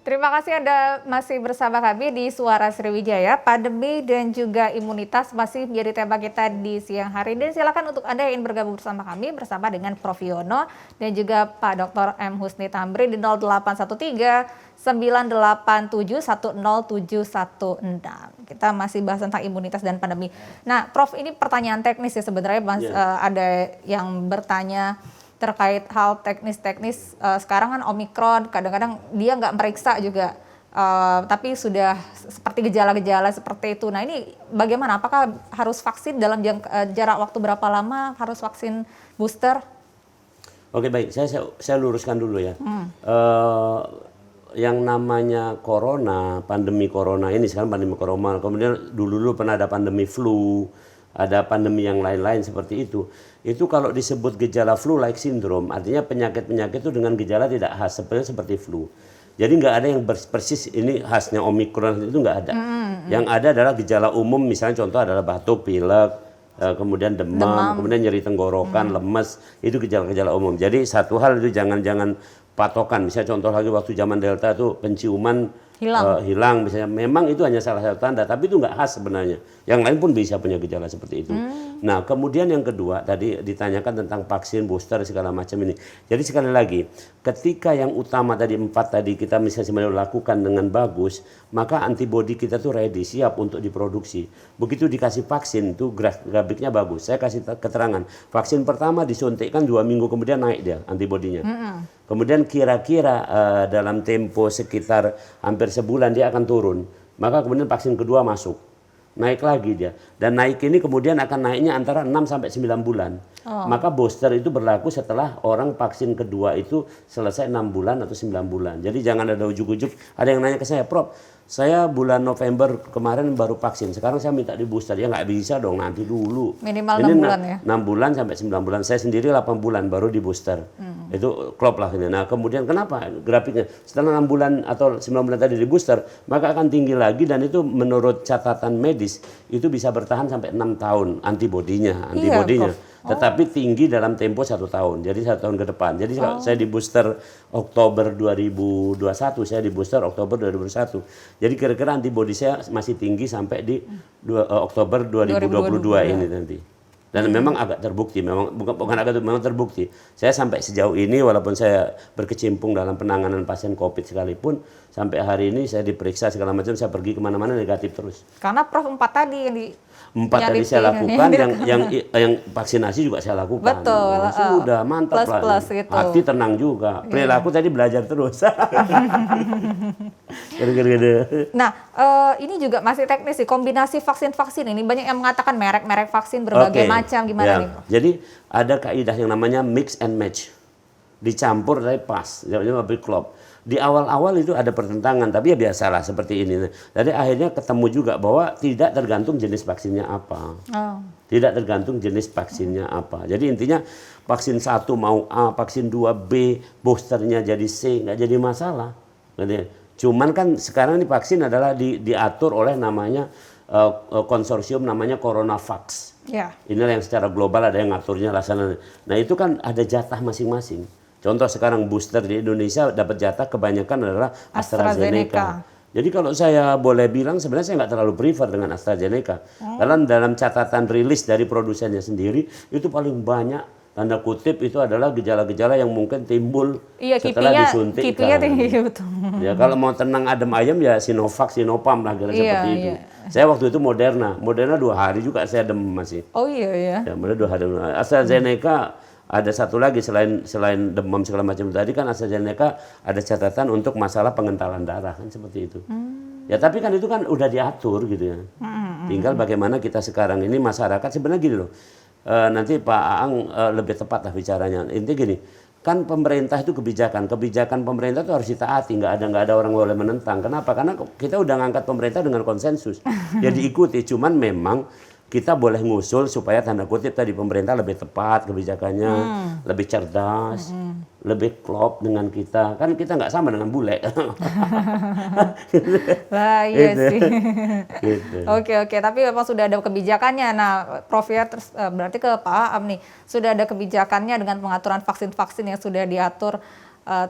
Terima kasih Anda masih bersama kami di Suara Sriwijaya. Pandemi dan juga imunitas masih menjadi tema kita di siang hari. Dan silakan untuk Anda yang ingin bergabung bersama kami bersama dengan Prof. Yono dan juga Pak Dr. M. Husni Tamrin di 0813 987 10716. Kita masih bahas tentang imunitas dan pandemi. Nah, Prof, ini pertanyaan teknis ya sebenarnya, Mas. Ada yang bertanya terkait hal teknis-teknis. Sekarang kan Omikron, kadang-kadang dia nggak meriksa juga, tapi sudah seperti gejala-gejala seperti itu. Nah, ini bagaimana? Apakah harus vaksin dalam jarak waktu berapa lama? Harus vaksin booster? Oke, baik, saya luruskan dulu ya. Yang namanya corona, pandemi corona ini sekarang pandemi corona, kemudian dulu pernah ada pandemi flu, ada pandemi yang lain-lain seperti itu. Itu kalau disebut gejala flu-like syndrome, artinya penyakit-penyakit itu dengan gejala tidak khas seperti flu. Jadi nggak ada yang persis ini khasnya Omikron, itu nggak ada. Yang ada adalah gejala umum, misalnya contoh adalah batuk, pilek, kemudian demam, kemudian nyeri tenggorokan, lemes, itu gejala-gejala umum. Jadi satu hal itu jangan patokan. Misalnya contoh lagi waktu zaman Delta itu penciuman hilang misalnya, memang itu hanya salah satu tanda, tapi itu nggak khas sebenarnya. Yang lain pun bisa punya gejala seperti itu. Nah, kemudian yang kedua tadi ditanyakan tentang vaksin booster segala macam ini. Jadi sekali lagi, ketika yang utama tadi 4 tadi kita misalnya sebenarnya lakukan dengan bagus, maka antibodi kita tuh ready, siap untuk diproduksi. Begitu dikasih vaksin itu grafiknya bagus. Saya kasih keterangan, vaksin pertama disuntikkan 2 minggu kemudian naik dia antibodinya. Kemudian kira-kira dalam tempo sekitar hampir sebulan dia akan turun. Maka kemudian vaksin kedua masuk. Naik lagi dia. Dan naik ini kemudian akan naiknya antara 6 sampai 9 bulan. Maka booster itu berlaku setelah orang vaksin kedua itu selesai 6 bulan atau 9 bulan. Jadi jangan ada ujuk-ujuk. Ada yang nanya ke saya, Prof, saya bulan November kemarin baru vaksin, sekarang saya minta di booster. Ya nggak bisa dong, nanti dulu. Minimal ini 6 bulan ya? 6 bulan sampai 9 bulan. Saya sendiri 8 bulan baru di booster. Itu klop lah ini. Nah, kemudian kenapa grafiknya? Setelah 6 bulan atau 9 bulan tadi di booster, maka akan tinggi lagi, dan itu menurut catatan medis itu bisa bertahan sampai 6 tahun antibodinya. Tetapi tinggi dalam tempo 1 tahun. Jadi 1 tahun ke depan. Jadi saya di booster Oktober 2021, saya di booster Oktober 2021. Jadi kira-kira antibodi saya masih tinggi sampai di Oktober 2022 ini nanti. Dan memang agak terbukti, memang terbukti. Saya sampai sejauh ini, walaupun saya berkecimpung dalam penanganan pasien COVID sekalipun, sampai hari ini saya diperiksa segala macam, saya pergi kemana-mana negatif terus. Karena Prof 4 tadi yang 4 tadi saya lakukan, yang vaksinasi juga saya lakukan. Betul. Sudah mantap plus lah. gitu. Hati tenang juga. Perilaku tadi belajar terus. Nah, ini juga masih teknis sih, kombinasi vaksin-vaksin ini banyak yang mengatakan merek-merek vaksin berbagai macam, gimana nih? Jadi ada kaidah yang namanya mix and match, dicampur tapi pas, jadi lebih klop. Di awal-awal itu ada pertentangan, tapi ya biasalah seperti ini. Jadi akhirnya ketemu juga bahwa tidak tergantung jenis vaksinnya apa. Tidak tergantung jenis vaksinnya apa. Jadi intinya vaksin 1 mau A, vaksin 2 B, boosternya jadi C, nggak jadi masalah. Cuman kan sekarang ini vaksin adalah diatur oleh namanya konsorsium namanya CoronaVax. Ya. Inilah yang secara global ada yang ngaturnya laksana. Nah itu kan ada jatah masing-masing. Contoh sekarang booster di Indonesia dapat jatah kebanyakan adalah AstraZeneca. Jadi kalau saya boleh bilang sebenarnya saya nggak terlalu prefer dengan AstraZeneca. Karena dalam catatan rilis dari produsennya sendiri itu paling banyak tanda kutip itu adalah gejala-gejala yang mungkin timbul setelah disuntik. Kipinya tinggi betul. Ya kalau mau tenang adem ayam ya Sinovac, Sinopharm lah kira seperti itu. Saya waktu itu Moderna 2 hari juga saya demam masih. Oh iya. Ya, mulai 2 hari. AstraZeneca ada satu lagi selain demam segala macam tadi kan AstraZeneca ada catatan untuk masalah pengentalan darah kan seperti itu. Ya tapi kan itu kan udah diatur gitu ya. Tinggal bagaimana kita sekarang ini masyarakat sebenarnya gini loh. Nanti Pak Aang lebih tepat lah bicaranya. Intinya gini, kan pemerintah itu kebijakan pemerintah itu harus ditaati, nggak ada orang boleh menentang. Kenapa? Karena kita udah ngangkat pemerintah dengan konsensus, ya diikuti. Cuman memang kita boleh ngusul supaya tanda kutip tadi pemerintah lebih tepat kebijakannya, lebih cerdas, lebih klop dengan kita. Kan kita nggak sama dengan bule. Lah iya sih. Gitu. Oke, tapi memang sudah ada kebijakannya. Nah, Prof ya, berarti ke Pak Aam nih, sudah ada kebijakannya dengan pengaturan vaksin-vaksin yang sudah diatur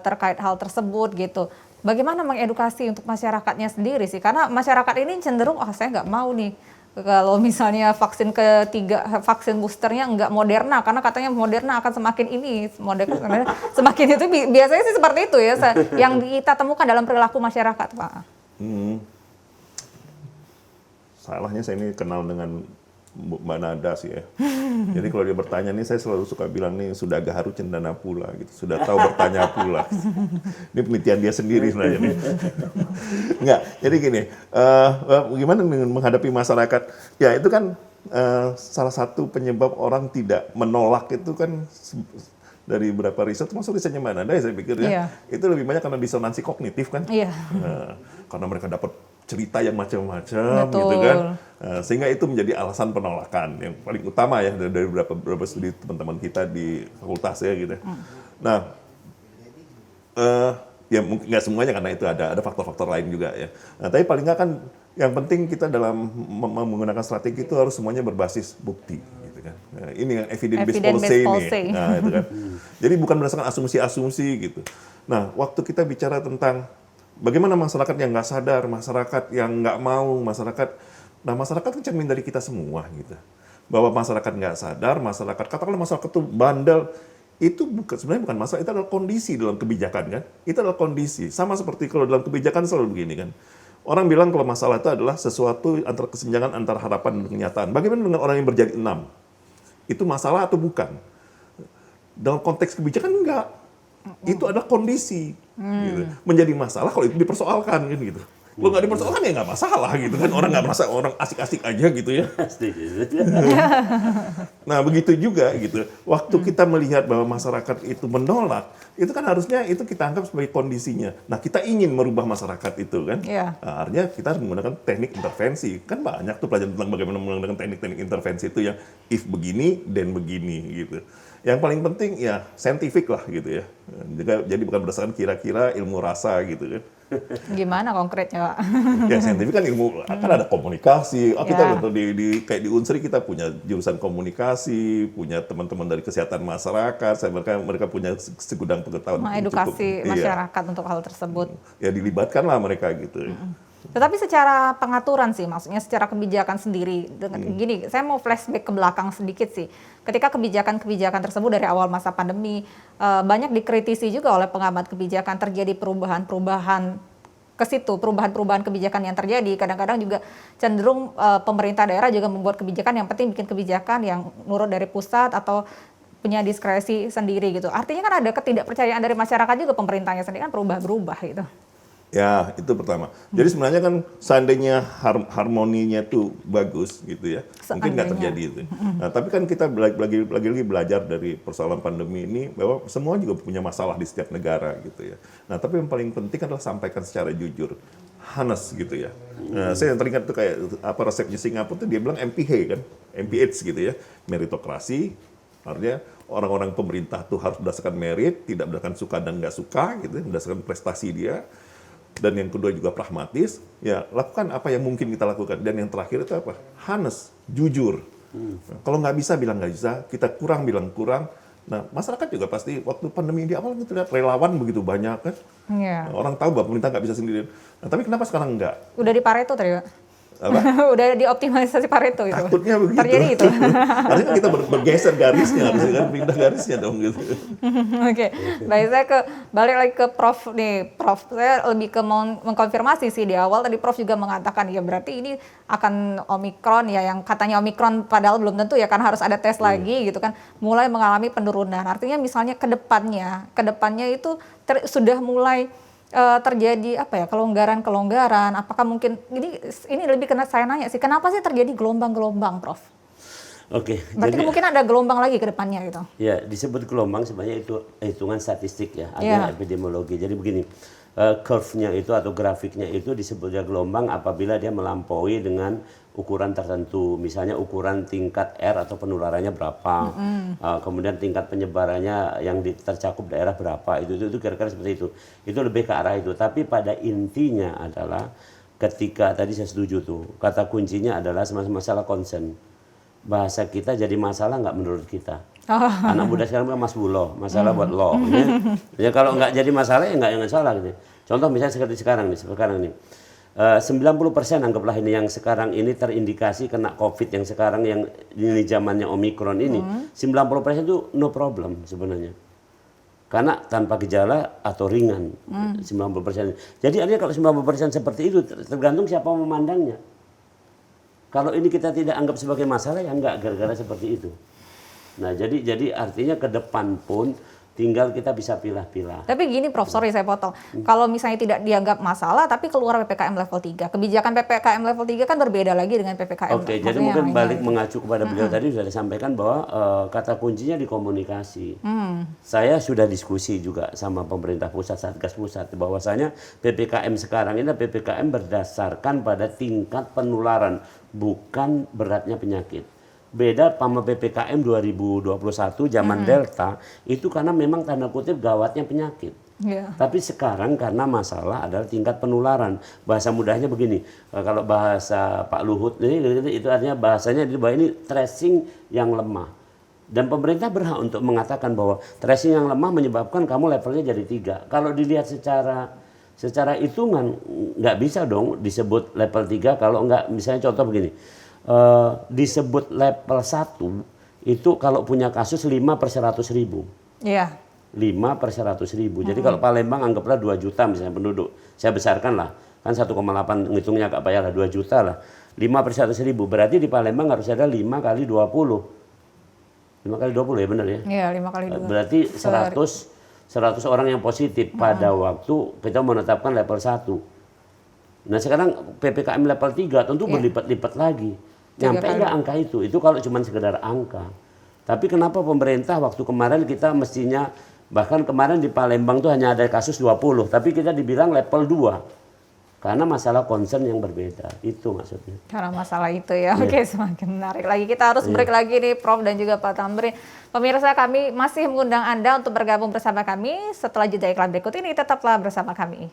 terkait hal tersebut gitu. Bagaimana mengedukasi untuk masyarakatnya sendiri sih? Karena masyarakat ini cenderung, saya nggak mau nih kalau misalnya vaksin ketiga, vaksin boosternya nggak Moderna, karena katanya Moderna akan semakin ini, semakin itu biasanya sih seperti itu ya, yang kita temukan dalam perilaku masyarakat, Pak. Salahnya saya ini kenal dengan Mbak Nada sih ya. Jadi kalau dia bertanya nih, saya selalu suka bilang nih, sudah gaharu cendana pula gitu, sudah tahu bertanya pula. Ini penelitian dia sendiri sebenarnya nih. Enggak, jadi gini, gimana menghadapi masyarakat? Ya itu kan salah satu penyebab orang tidak menolak itu kan dari beberapa riset, termasuk risetnya Mbak Nada ya saya pikir ya, itu lebih banyak karena disonansi kognitif kan. Karena mereka dapat cerita yang macam-macam gitu kan, sehingga itu menjadi alasan penolakan yang paling utama ya dari beberapa studi teman-teman kita di fakultas ya gitu. Nah, ya mungkin nggak semuanya karena itu ada faktor-faktor lain juga ya. Nah, tapi paling nggak kan yang penting kita dalam menggunakan strategi itu harus semuanya berbasis bukti. Gitu kan. Nah, ini yang evidence-based policy nih. Nah, itu kan. Jadi bukan berdasarkan asumsi-asumsi gitu. Nah, waktu kita bicara tentang bagaimana masyarakat yang nggak sadar, masyarakat yang nggak mau, masyarakat itu cermin dari kita semua gitu. Bahwa masyarakat nggak sadar, katakanlah masyarakat itu bandel, itu sebenarnya bukan masalah, itu adalah kondisi dalam kebijakan kan. Itu adalah kondisi. Sama seperti kalau dalam kebijakan selalu begini kan. Orang bilang kalau masalah itu adalah sesuatu antara kesenjangan antara harapan dan kenyataan. Bagaimana dengan orang yang berjari 6? Itu masalah atau bukan? Dalam konteks kebijakan enggak. Itu adalah kondisi. Gitu. Menjadi masalah kalau itu dipersoalkan kan gitu. Kalau nggak dipersoalkan ya nggak masalah gitu kan. Orang nggak merasa orang asik-asik aja gitu ya. Nah begitu juga gitu. Waktu kita melihat bahwa masyarakat itu menolak, itu kan harusnya itu kita anggap sebagai kondisinya. Nah kita ingin merubah masyarakat itu kan. Nah, artinya kita harus menggunakan teknik intervensi. Kan banyak tuh pelajaran tentang bagaimana menggunakan teknik-teknik intervensi itu yang if begini, then begini gitu. Yang paling penting ya saintifik lah gitu ya. Jadi bukan berdasarkan kira-kira ilmu rasa gitu kan. Gimana konkretnya, Pak? Ya saintifik kan ilmu, kan ada komunikasi. Kita kayak di Unsri kita punya jurusan komunikasi, punya teman-teman dari kesehatan masyarakat. Mereka punya segudang pengetahuan. Mengedukasi masyarakat untuk hal tersebut. Ya dilibatkanlah mereka gitu. Tetapi secara pengaturan sih, maksudnya secara kebijakan sendiri. Gini, saya mau flashback ke belakang sedikit sih. Ketika kebijakan-kebijakan tersebut dari awal masa pandemi, banyak dikritisi juga oleh pengamat kebijakan, terjadi perubahan-perubahan ke situ, perubahan-perubahan kebijakan yang terjadi. Kadang-kadang juga cenderung pemerintah daerah juga membuat kebijakan, yang penting bikin kebijakan yang nurut dari pusat atau punya diskresi sendiri gitu. Artinya kan ada ketidakpercayaan dari masyarakat juga, pemerintahnya sendiri kan berubah-berubah gitu. Ya, itu pertama. Jadi sebenarnya kan seandainya harmoninya tuh bagus gitu ya, mungkin nggak terjadi itu. Nah, tapi kan kita lagi belajar dari persoalan pandemi ini bahwa semua juga punya masalah di setiap negara gitu ya. Nah, tapi yang paling penting adalah sampaikan secara jujur, honest gitu ya. Nah, saya yang teringat tuh kayak resepnya Singapura tuh dia bilang MPH kan, MPH gitu ya, meritokrasi. Artinya orang-orang pemerintah tuh harus berdasarkan merit, tidak berdasarkan suka dan nggak suka gitu, berdasarkan prestasi dia. Dan yang kedua juga pragmatis, ya lakukan apa yang mungkin kita lakukan. Dan yang terakhir itu apa? Honest, jujur. Kalau nggak bisa bilang nggak bisa, kita kurang bilang kurang. Nah, masyarakat juga pasti waktu pandemi di awal kita lihat relawan begitu banyak kan. Iya. Orang tahu bahwa pemerintah nggak bisa sendirian. Nah, tapi kenapa sekarang enggak? Udah di Pareto tadi, Pak? Apa? Udah dioptimalisasi Pareto itu. Takutnya begitu. Terjadi itu. Harusnya kita bergeser garisnya, harusnya kan pindah garisnya dong gitu. Oke, baik, saya balik lagi ke Prof nih. Prof, saya lebih ke mengkonfirmasi sih di awal tadi Prof juga mengatakan ya berarti ini akan Omikron ya, yang katanya Omikron padahal belum tentu ya, karena harus ada tes lagi gitu kan, mulai mengalami penurunan. Artinya misalnya ke depannya itu sudah mulai terjadi apa ya, kelonggaran, apakah mungkin ini lebih kena saya nanya sih, kenapa sih terjadi gelombang-gelombang, Prof? Oke. Berarti jadi, mungkin ada gelombang lagi ke depannya gitu. Ya, disebut gelombang sebenarnya itu hitungan statistik ya, artinya epidemiologi. Jadi begini, curve-nya itu atau grafiknya itu disebutnya gelombang apabila dia melampaui dengan ukuran tertentu, misalnya ukuran tingkat R atau penularannya berapa, kemudian tingkat penyebarannya yang tercakup daerah berapa, itu kira-kira seperti itu. Itu lebih ke arah itu. Tapi pada intinya adalah ketika tadi saya setuju tuh, kata kuncinya adalah masalah concern. Bahasa kita jadi masalah nggak menurut kita. Anak muda sekarang bilang mas buloh, masalah buat lo. Ya kalau nggak jadi masalah ya nggak salah gitu. Contoh misalnya seperti sekarang nih. 90% anggaplah ini yang sekarang ini terindikasi kena COVID yang sekarang yang ini zamannya Omikron ini, 90% itu no problem sebenarnya. Karena tanpa gejala atau ringan, 90%. Jadi artinya kalau 90% seperti itu tergantung siapa memandangnya. Kalau ini kita tidak anggap sebagai masalah ya enggak, gara-gara seperti itu. Nah jadi artinya ke depan pun tinggal kita bisa pilah-pilah. Tapi gini Prof, sorry saya potong. Kalau misalnya tidak dianggap masalah tapi keluar PPKM level 3. Kebijakan PPKM level 3 kan berbeda lagi dengan PPKM. Oke, jadi mungkin balik mengacu kepada beliau tadi sudah disampaikan bahwa kata kuncinya di komunikasi. Saya sudah diskusi juga sama pemerintah pusat, Satgas Pusat, bahwasanya PPKM sekarang ini PPKM berdasarkan pada tingkat penularan, bukan beratnya penyakit. Beda sama PPKM 2021 zaman Delta, itu karena memang tanda kutip gawatnya penyakit. Tapi sekarang karena masalah adalah tingkat penularan. Bahasa mudahnya begini, kalau bahasa Pak Luhut ini itu artinya bahasanya bahwa ini tracing yang lemah. Dan pemerintah berhak untuk mengatakan bahwa tracing yang lemah menyebabkan kamu levelnya jadi 3. Kalau dilihat secara hitungan nggak bisa dong disebut level 3 kalau nggak, misalnya contoh begini. Disebut level 1 itu kalau punya kasus 5 per 100 ribu. Iya. 5 per 100 ribu. Jadi kalau Palembang anggaplah 2 juta misalnya penduduk. Saya besarkan lah. Kan 1,8 ngitungnya agak payah lah, 2 juta lah. 5 per 100 ribu. Berarti di Palembang harus ada 5 kali 20. 5 kali 20 ya benar ya? Iya, 5 kali 20. Berarti 100 orang yang positif pada waktu kita menetapkan level 1. Nah sekarang PPKM level 3 tentu berlipat-lipat lagi. Nyampe nggak angka itu? Itu kalau cuma sekedar angka. Tapi kenapa pemerintah waktu kemarin kita mestinya, bahkan kemarin di Palembang tuh hanya ada kasus 20, tapi kita dibilang level 2. Karena masalah concern yang berbeda. Itu maksudnya. Karena masalah itu ya. Oke, semakin menarik lagi. Kita harus break lagi nih Prof dan juga Pak Tamrin. Pemirsa, kami masih mengundang Anda untuk bergabung bersama kami. Setelah jeda iklan berikut ini, tetaplah bersama kami.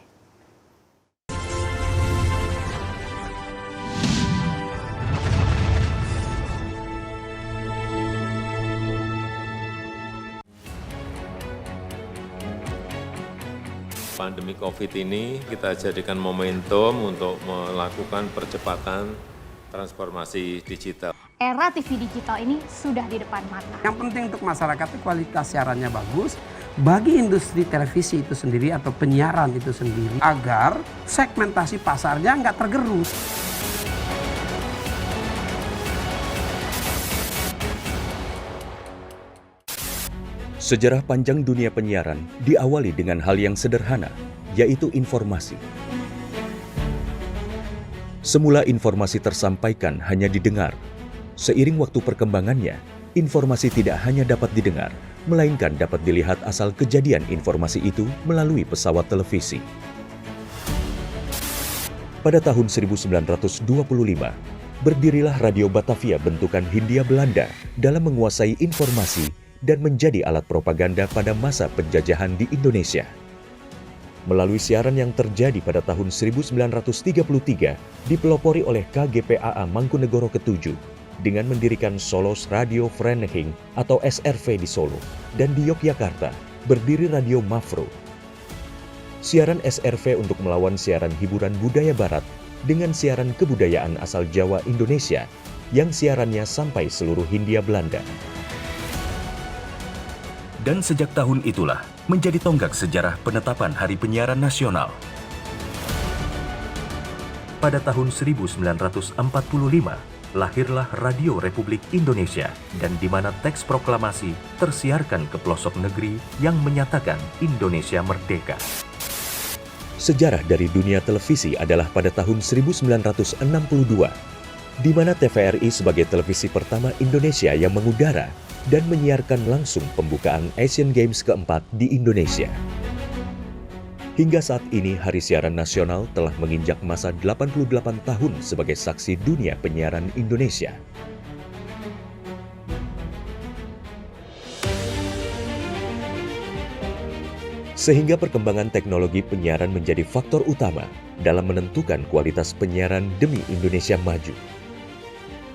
Pandemi COVID ini kita jadikan momentum untuk melakukan percepatan transformasi digital. Era TV digital ini sudah di depan mata. Yang penting untuk masyarakat itu kualitas siarannya bagus. Bagi industri televisi itu sendiri atau penyiaran itu sendiri, agar segmentasi pasarnya nggak tergerus. Sejarah panjang dunia penyiaran diawali dengan hal yang sederhana, yaitu informasi. Semula informasi tersampaikan hanya didengar. Seiring waktu perkembangannya, informasi tidak hanya dapat didengar, melainkan dapat dilihat asal kejadian informasi itu melalui pesawat televisi. Pada tahun 1925, berdirilah Radio Batavia bentukan Hindia Belanda dalam menguasai informasi dan menjadi alat propaganda pada masa penjajahan di Indonesia. Melalui siaran yang terjadi pada tahun 1933, dipelopori oleh KGPAA Mangkunegoro ke-7, dengan mendirikan Solos Radio Vereniging atau SRV di Solo, dan di Yogyakarta berdiri Radio Mafro. Siaran SRV untuk melawan siaran hiburan budaya barat dengan siaran kebudayaan asal Jawa Indonesia yang siarannya sampai seluruh Hindia Belanda. Dan sejak tahun itulah menjadi tonggak sejarah penetapan Hari Penyiaran Nasional. Pada tahun 1945, lahirlah Radio Republik Indonesia dan di mana teks proklamasi tersiarkan ke pelosok negeri yang menyatakan Indonesia merdeka. Sejarah dari dunia televisi adalah pada tahun 1962, di mana TVRI sebagai televisi pertama Indonesia yang mengudara dan menyiarkan langsung pembukaan Asian Games keempat di Indonesia. Hingga saat ini, Hari Siaran Nasional telah menginjak masa 88 tahun sebagai saksi dunia penyiaran Indonesia. Sehingga perkembangan teknologi penyiaran menjadi faktor utama dalam menentukan kualitas penyiaran demi Indonesia maju.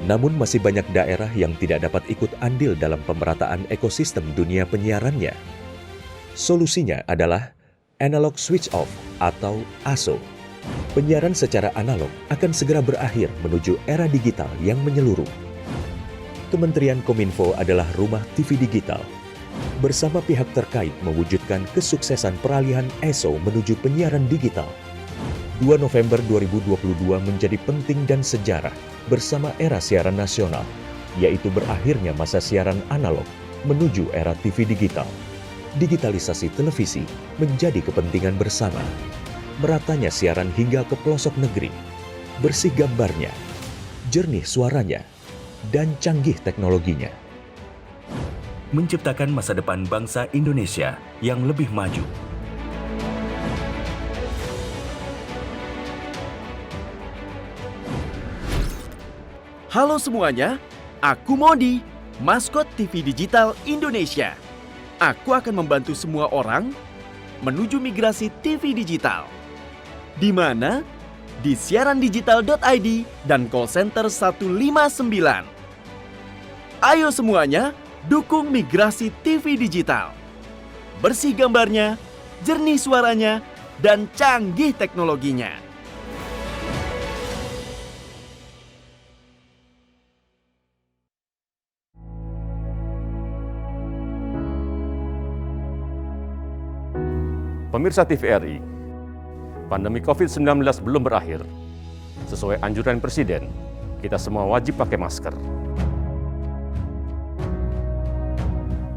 Namun masih banyak daerah yang tidak dapat ikut andil dalam pemerataan ekosistem dunia penyiarannya. Solusinya adalah Analog Switch Off atau ASO. Penyiaran secara analog akan segera berakhir menuju era digital yang menyeluruh. Kementerian Kominfo adalah rumah TV digital. Bersama pihak terkait mewujudkan kesuksesan peralihan ASO menuju penyiaran digital. 2 November 2022 menjadi penting dan sejarah bersama era siaran nasional, yaitu berakhirnya masa siaran analog menuju era TV digital. Digitalisasi televisi menjadi kepentingan bersama. Meratanya siaran hingga ke pelosok negeri. Bersih gambarnya, jernih suaranya, dan canggih teknologinya. Menciptakan masa depan bangsa Indonesia yang lebih maju. Halo semuanya, aku Modi, maskot TV Digital Indonesia. Aku akan membantu semua orang menuju migrasi TV digital. Di mana? Di siarandigital.id dan call center 159. Ayo semuanya, dukung migrasi TV digital. Bersih gambarnya, jernih suaranya, dan canggih teknologinya. Pemirsa TVRI, pandemi COVID-19 belum berakhir. Sesuai anjuran Presiden, kita semua wajib pakai masker.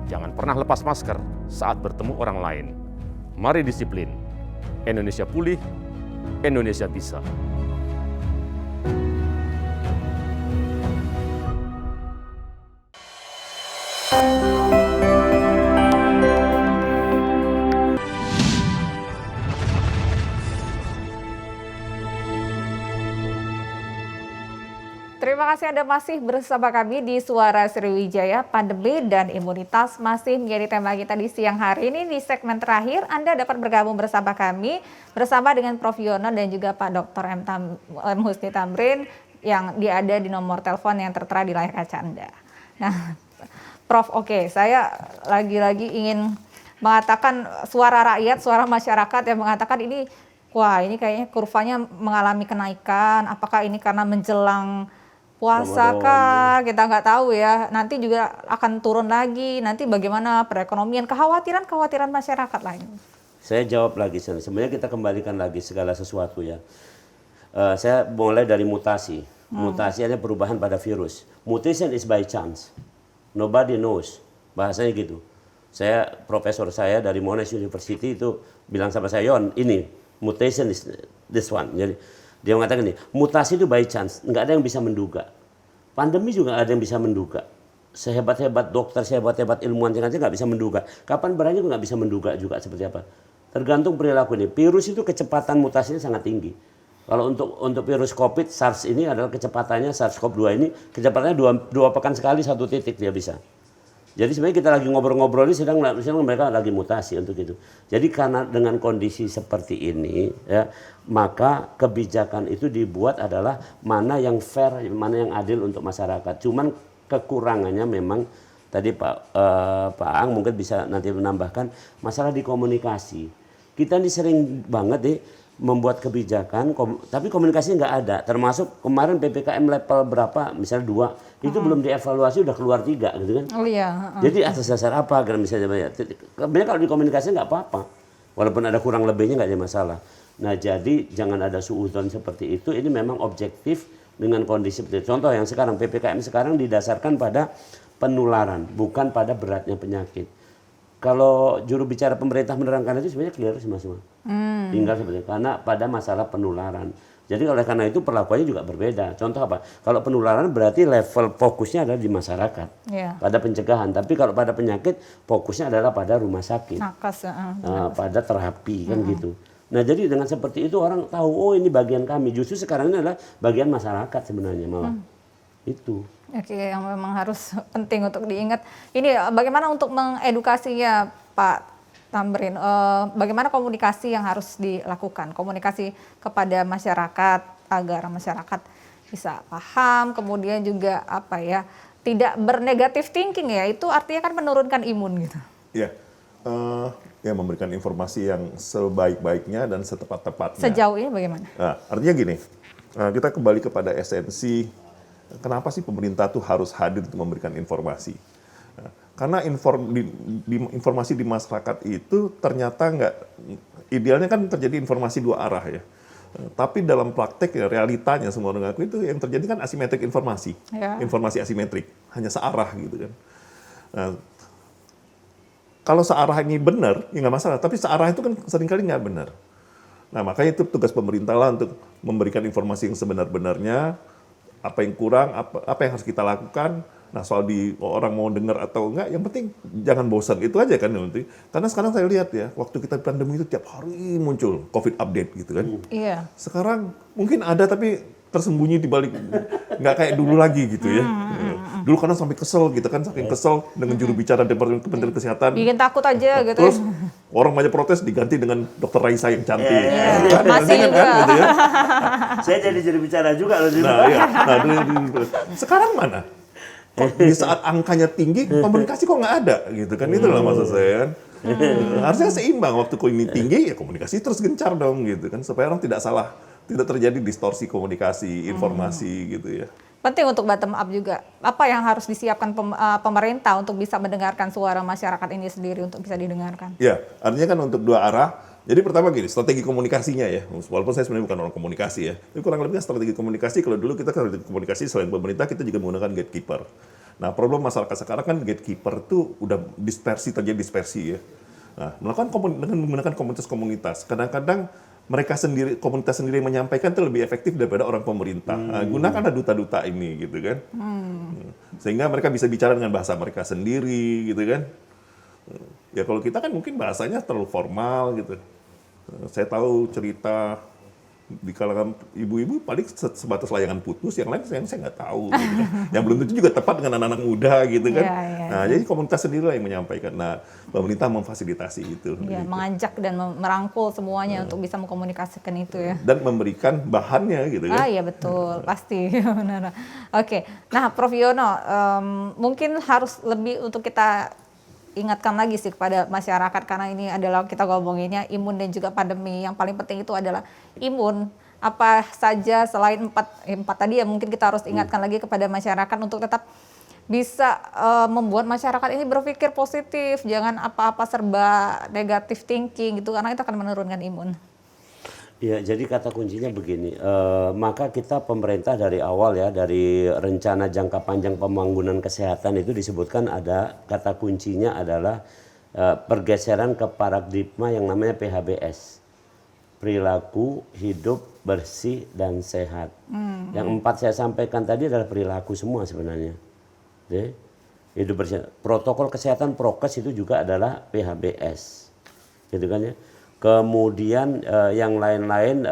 Jangan pernah lepas masker saat bertemu orang lain. Mari disiplin. Indonesia pulih, Indonesia bisa. Terima kasih Anda masih bersama kami di Suara Sriwijaya. Pandemi dan imunitas masih menjadi tema kita di siang hari ini. Di segmen terakhir, Anda dapat bergabung bersama kami, bersama dengan Prof. Yono dan juga Pak Dr. M. Husni Tamrin, yang ada di nomor telepon yang tertera di layar kaca Anda. Nah, Prof, saya lagi-lagi ingin mengatakan suara rakyat, suara masyarakat yang mengatakan ini, wah ini kayaknya kurvanya mengalami kenaikan. Apakah ini karena menjelang puasa kah, kita nggak tahu ya. Nanti juga akan turun lagi. Nanti bagaimana perekonomian, kekhawatiran masyarakat lain. Saya jawab lagi, sebenarnya kita kembalikan lagi segala sesuatu ya. Saya mulai dari mutasi. Mutasi adalah perubahan pada virus. Mutation is by chance. Nobody knows. Bahasanya gitu. Profesor saya dari Monash University itu bilang sama saya, Yon, ini mutation is this one. Jadi dia mengatakan ini, mutasi itu by chance, nggak ada yang bisa menduga. Pandemi juga nggak ada yang bisa menduga. Sehebat-hebat dokter, sehebat-hebat ilmuwan aja nggak bisa menduga. Kapan berani nggak bisa menduga juga seperti apa. Tergantung perilaku ini. Virus itu kecepatan mutasinya sangat tinggi. Kalau untuk virus COVID, SARS ini adalah kecepatannya, SARS-CoV-2 ini kecepatannya dua pekan sekali satu titik dia bisa. Jadi sebenarnya kita lagi ngobrol-ngobrol ini sedang mereka lagi mutasi untuk itu. Jadi karena dengan kondisi seperti ini, ya, maka kebijakan itu dibuat adalah mana yang fair, mana yang adil untuk masyarakat. Cuman kekurangannya memang tadi Pak Ang mungkin bisa nanti menambahkan masalah di komunikasi. Kita ini sering banget deh membuat kebijakan, tapi komunikasinya nggak ada. Termasuk kemarin PPKM level berapa, misalnya 2, itu belum dievaluasi udah keluar 3 gitu kan. Oh iya. Jadi atas dasar apa kan misalnya kalau di komunikasi nggak apa-apa, walaupun ada kurang lebihnya nggak ada masalah. Nah jadi jangan ada suudzon seperti itu. Ini memang objektif dengan kondisi seperti itu. Contoh yang sekarang PPKM sekarang didasarkan pada penularan, bukan pada beratnya penyakit. Kalau juru bicara pemerintah menerangkan itu sebenarnya clear semua. Tinggal seperti itu. Karena pada masalah penularan. Jadi oleh karena itu perlakuannya juga berbeda. Contoh apa? Kalau penularan berarti level fokusnya adalah di masyarakat, pada pencegahan. Tapi kalau pada penyakit fokusnya adalah pada rumah sakit, pada terapi kan gitu. Nah jadi dengan seperti itu orang tahu, oh ini bagian kami. Justru sekarang ini adalah bagian masyarakat sebenarnya malah. Itu. Oke, yang memang harus penting untuk diingat. Ini bagaimana untuk mengedukasinya Pak Tamrin? Bagaimana komunikasi yang harus dilakukan? Komunikasi kepada masyarakat agar masyarakat bisa paham, kemudian juga apa ya, tidak bernegatif thinking ya. Itu artinya kan menurunkan imun gitu. Iya. Ya memberikan informasi yang sebaik-baiknya dan setepat-tepatnya. Sejauh ini bagaimana? Nah, artinya gini, kita kembali kepada esensi. Kenapa sih pemerintah tuh harus hadir untuk memberikan informasi? Nah, karena informasi di masyarakat itu ternyata nggak, idealnya kan terjadi informasi 2 arah ya. Tapi dalam praktek ya, realitanya semua orang ngaku itu yang terjadi kan asimetrik informasi. Informasi asimetrik, hanya searah gitu kan. Nah, kalau searah ini benar, ya nggak masalah. Tapi searah itu kan seringkali nggak benar. Nah makanya itu tugas pemerintah lah untuk memberikan informasi yang sebenar-benarnya, apa yang kurang, apa yang harus kita lakukan. Nah soal orang mau dengar atau enggak, yang penting jangan bosan, itu aja kan nanti. Karena sekarang saya lihat ya, waktu kita pandemi itu tiap hari muncul COVID update gitu kan. Iya. Sekarang mungkin ada tapi tersembunyi di balik, nggak kayak dulu lagi gitu ya. Dulu karena sampai kesel gitu kan, saking kesel dengan juru bicara Departemen Kementerian Kesehatan. Bikin takut aja gitu. Terus orang banyak protes diganti dengan Dokter Raisa yang cantik. Masih juga. Kan, gitu ya. Saya jadi juru bicara juga loh. Nah, iya. Sekarang mana? Di saat angkanya tinggi, komunikasi kok nggak ada gitu kan, itu lah maksud saya kan. Harusnya seimbang, waktu ini tinggi ya komunikasi terus gencar dong gitu kan, supaya orang tidak salah, tidak terjadi distorsi komunikasi, informasi gitu ya. Penting untuk bottom up juga. Apa yang harus disiapkan pemerintah untuk bisa mendengarkan suara masyarakat ini sendiri untuk bisa didengarkan? Ya, artinya kan untuk 2 arah. Jadi pertama gini, strategi komunikasinya ya. Walaupun saya sebenarnya bukan orang komunikasi ya. Tapi kurang lebih strategi komunikasi, kalau dulu kita strategi komunikasi selain pemerintah, kita juga menggunakan gatekeeper. Nah, problem masyarakat sekarang kan gatekeeper tuh udah terjadi dispersi ya. Nah, dengan menggunakan komunitas-komunitas. Kadang-kadang mereka sendiri, komunitas sendiri menyampaikan itu lebih efektif daripada orang pemerintah. Nah, gunakanlah duta-duta ini gitu kan. Sehingga mereka bisa bicara dengan bahasa mereka sendiri gitu kan. Ya kalau kita kan mungkin bahasanya terlalu formal gitu. Saya tahu cerita di kalangan ibu-ibu paling sebatas layangan putus, yang lain saya nggak tahu. Gitu kan. Yang belum tentu juga tepat dengan anak-anak muda gitu kan. Nah, jadi komunitas sendiri lah yang menyampaikan. Nah, pemerintah memfasilitasi itu. Ya, gitu. mengajak dan merangkul semuanya untuk bisa mengkomunikasikan itu ya. Dan memberikan bahannya gitu kan. Iya betul, pasti. Benar. Oke, nah Prof Yono, mungkin harus lebih untuk kita ingatkan lagi sih kepada masyarakat, karena ini adalah kita ngomonginnya imun dan juga pandemi. Yang paling penting itu adalah imun. Apa saja selain empat tadi ya, mungkin kita harus ingatkan lagi kepada masyarakat untuk tetap bisa membuat masyarakat ini berpikir positif, jangan apa-apa serba negatif thinking gitu, karena itu akan menurunkan imun. Ya, jadi kata kuncinya begini, maka kita pemerintah dari awal ya, dari rencana jangka panjang pembangunan kesehatan itu disebutkan ada kata kuncinya adalah pergeseran ke paradigma yang namanya PHBS, perilaku hidup bersih dan sehat. Yang 4 saya sampaikan tadi adalah perilaku semua sebenarnya. Hidup bersih, protokol kesehatan prokes itu juga adalah PHBS, gitu kan ya. Kemudian yang lain-lain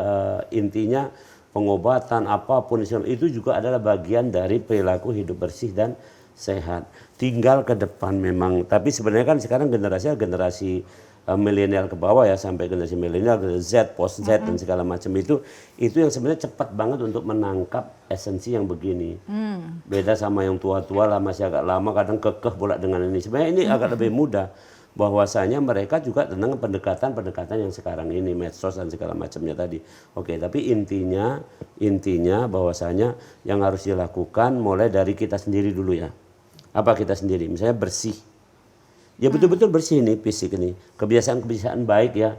intinya pengobatan apapun itu juga adalah bagian dari perilaku hidup bersih dan sehat. Tinggal ke depan memang. Tapi sebenarnya kan sekarang generasi milenial ke bawah ya, sampai generasi milenial, Z, post Z dan segala macam itu yang sebenarnya cepat banget untuk menangkap esensi yang begini. Beda sama yang tua-tua lah, masih agak lama, kadang kekeh pula dengan ini. Sebenarnya ini agak lebih mudah. Bahwasanya mereka juga tentang pendekatan yang sekarang ini, medsos dan segala macamnya tadi. Oke, tapi intinya bahwasanya yang harus dilakukan mulai dari kita sendiri dulu ya. Apa kita sendiri? Misalnya bersih. Ya betul-betul bersih nih fisik ini. Kebiasaan-kebiasaan baik ya,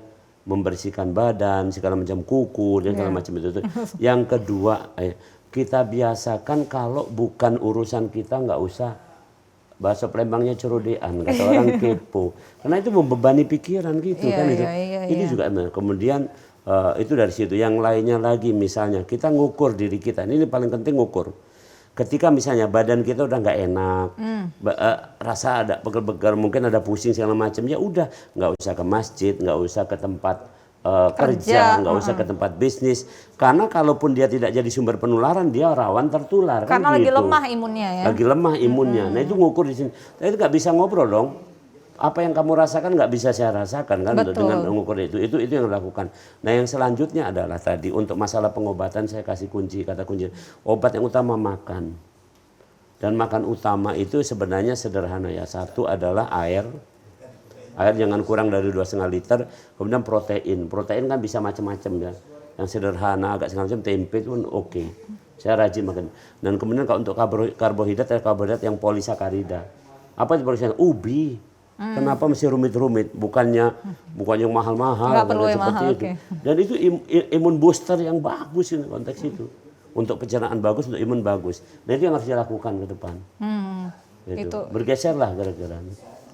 membersihkan badan, segala macam kuku dan segala macam itu. Yang kedua, kita biasakan kalau bukan urusan kita nggak usah. Bahasa Palembangnya cerodean, kata orang kepo. Karena itu membebani pikiran gitu kan itu. Ini juga kemudian itu dari situ. Yang lainnya lagi misalnya kita ngukur diri kita. Ini paling penting ngukur. Ketika misalnya badan kita udah nggak enak, rasa ada pegel-pegel, mungkin ada pusing segala macam, ya udah nggak usah ke masjid, nggak usah ke tempat kerja, nggak usah ke tempat bisnis, karena kalaupun dia tidak jadi sumber penularan, dia rawan tertular. Karena kan lagi gitu. lemah imunnya ya. Lagi lemah imunnya. Nah itu ngukur di sini. Nah, itu nggak bisa ngobrol dong. Apa yang kamu rasakan nggak bisa saya rasakan kan. Betul. Dengan mengukur itu yang dilakukan. Nah yang selanjutnya adalah tadi untuk masalah pengobatan saya kasih kata kunci. Obat yang utama makan. Dan makan utama itu sebenarnya sederhana ya. Satu adalah air. Air jangan kurang dari 2,5 liter, kemudian protein kan bisa macam-macam ya, yang sederhana agak segala macam, tempe itu pun oke. Saya rajin makan. Dan kemudian kalau untuk karbohidrat yang polisakarida. Apa itu polisakarida? Ubi. Kenapa mesti rumit-rumit? Bukannya yang mahal-mahal. Nggak perlu yang seperti mahal, itu. okay. Dan itu imun booster yang bagus ini konteks itu. Untuk pencernaan bagus, untuk imun bagus. Nah itu yang harus dilakukan ke depan. Itu. Bergeserlah gara-gara.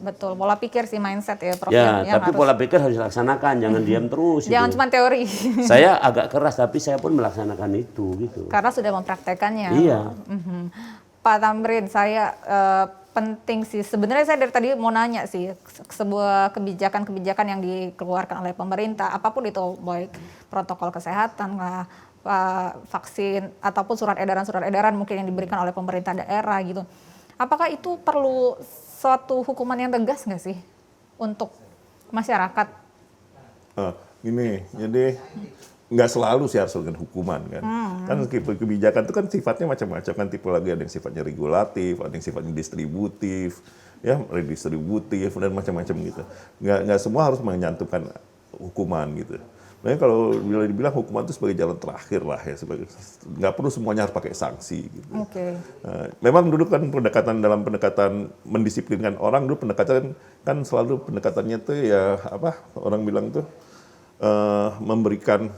Betul, pola pikir sih, mindset ya Prof. Ya, tapi pola pikir harus dilaksanakan, jangan diam terus. Jangan cuma teori. Saya agak keras, tapi saya pun melaksanakan itu gitu. Karena sudah mempraktekannya. Iya. Pak Tamrin, saya penting sih. Sebenarnya saya dari tadi mau nanya sih, sebuah kebijakan-kebijakan yang dikeluarkan oleh pemerintah, apapun itu, baik protokol kesehatan lah, vaksin, ataupun surat edaran mungkin yang diberikan oleh pemerintah daerah gitu. Apakah itu perlu suatu hukuman yang tegas nggak sih untuk masyarakat? Jadi nggak selalu sih harus dengan hukuman kan. Kan kebijakan itu kan sifatnya macam-macam kan, tipe lagi ada yang sifatnya regulatif, ada yang sifatnya distributif, ya redistributif dan macam-macam gitu. Nggak semua harus menyantumkan hukuman gitu. Nah kalau dibilang hukuman itu sebagai jalan terakhir lah ya, nggak perlu semuanya harus pakai sanksi gitu. Okay. Memang dulu kan dalam pendekatan mendisiplinkan orang, dulu pendekatan kan selalu pendekatannya tuh ya apa orang bilang tuh memberikan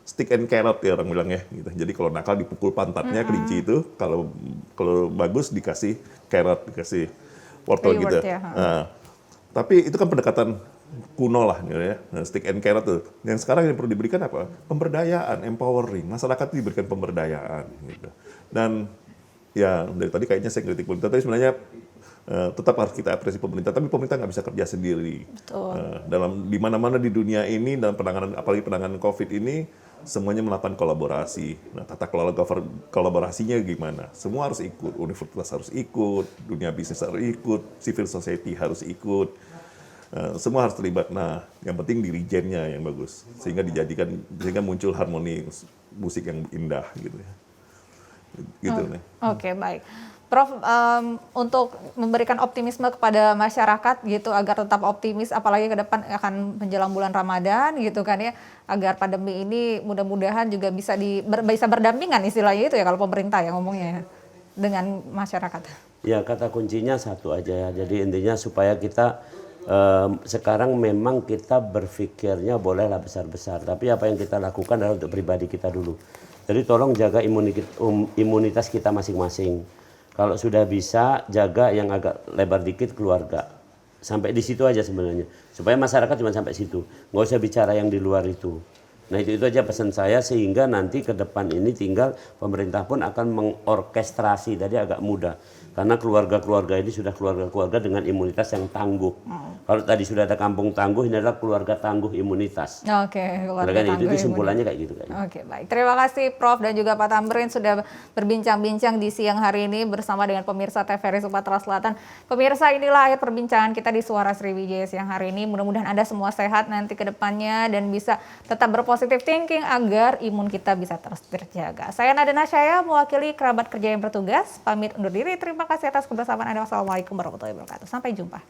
stick and carrot ya orang bilang ya gitu. Jadi kalau nakal dipukul pantatnya kelinci itu, kalau bagus dikasih carrot, dikasih wortel gitu. Ya. Tapi itu kan pendekatan kuno lah gitu ya, stick and carrot tuh. Yang sekarang yang perlu diberikan apa? Pemberdayaan, empowering. Masyarakat diberikan pemberdayaan gitu. Dan ya dari tadi kayaknya saya kritik pemerintah, tapi sebenarnya tetap harus kita apresiasi pemerintah. Tapi pemerintah nggak bisa kerja sendiri. Di mana-mana di dunia ini dalam penanganan, apalagi penanganan COVID ini, semuanya melakukan kolaborasi. Nah, tata kelola kolaborasinya gimana? Semua harus ikut, universitas harus ikut, dunia bisnis harus ikut, civil society harus ikut. Semua harus terlibat. Nah, yang penting dirijennya yang bagus, sehingga muncul harmoni musik yang indah gitu ya. Gitu nih. Oke, baik. Prof, untuk memberikan optimisme kepada masyarakat gitu agar tetap optimis, apalagi ke depan akan menjelang bulan Ramadan gitu kan ya, agar pandemi ini mudah-mudahan juga bisa berdampingan istilahnya itu ya kalau pemerintah ya ngomongnya ya, dengan masyarakat. Ya, kata kuncinya satu aja ya. Jadi intinya supaya kita sekarang memang kita berpikirnya bolehlah besar-besar, tapi apa yang kita lakukan adalah untuk pribadi kita dulu. Jadi tolong jaga imunitas kita masing-masing. Kalau sudah bisa, jaga yang agak lebar dikit keluarga. Sampai di situ aja sebenarnya. Supaya masyarakat cuma sampai situ. Nggak usah bicara yang di luar itu. Nah itu aja pesan saya, sehingga nanti ke depan ini tinggal pemerintah pun akan mengorkestrasi, tadi agak mudah. Karena keluarga-keluarga ini sudah keluarga-keluarga dengan imunitas yang tangguh. Kalau tadi sudah ada kampung tangguh, ini adalah keluarga tangguh imunitas. Oke, keluarga tangguh itu simpulannya kayak gitu. Oke, baik. Terima kasih Prof dan juga Pak Tamrin sudah berbincang-bincang di siang hari ini bersama dengan pemirsa TVRI Sumatera Selatan. Pemirsa, inilah akhir perbincangan kita di Suara Sriwijaya siang hari ini. Mudah-mudahan Anda semua sehat nanti ke depannya dan bisa tetap berpositif thinking agar imun kita bisa terus terjaga. Saya Nada Nasyaya, mewakili kerabat kerja yang bertugas, pamit undur diri. Terima kasih atas kebersamaan Anda. Wassalamualaikum warahmatullahi wabarakatuh. Sampai jumpa.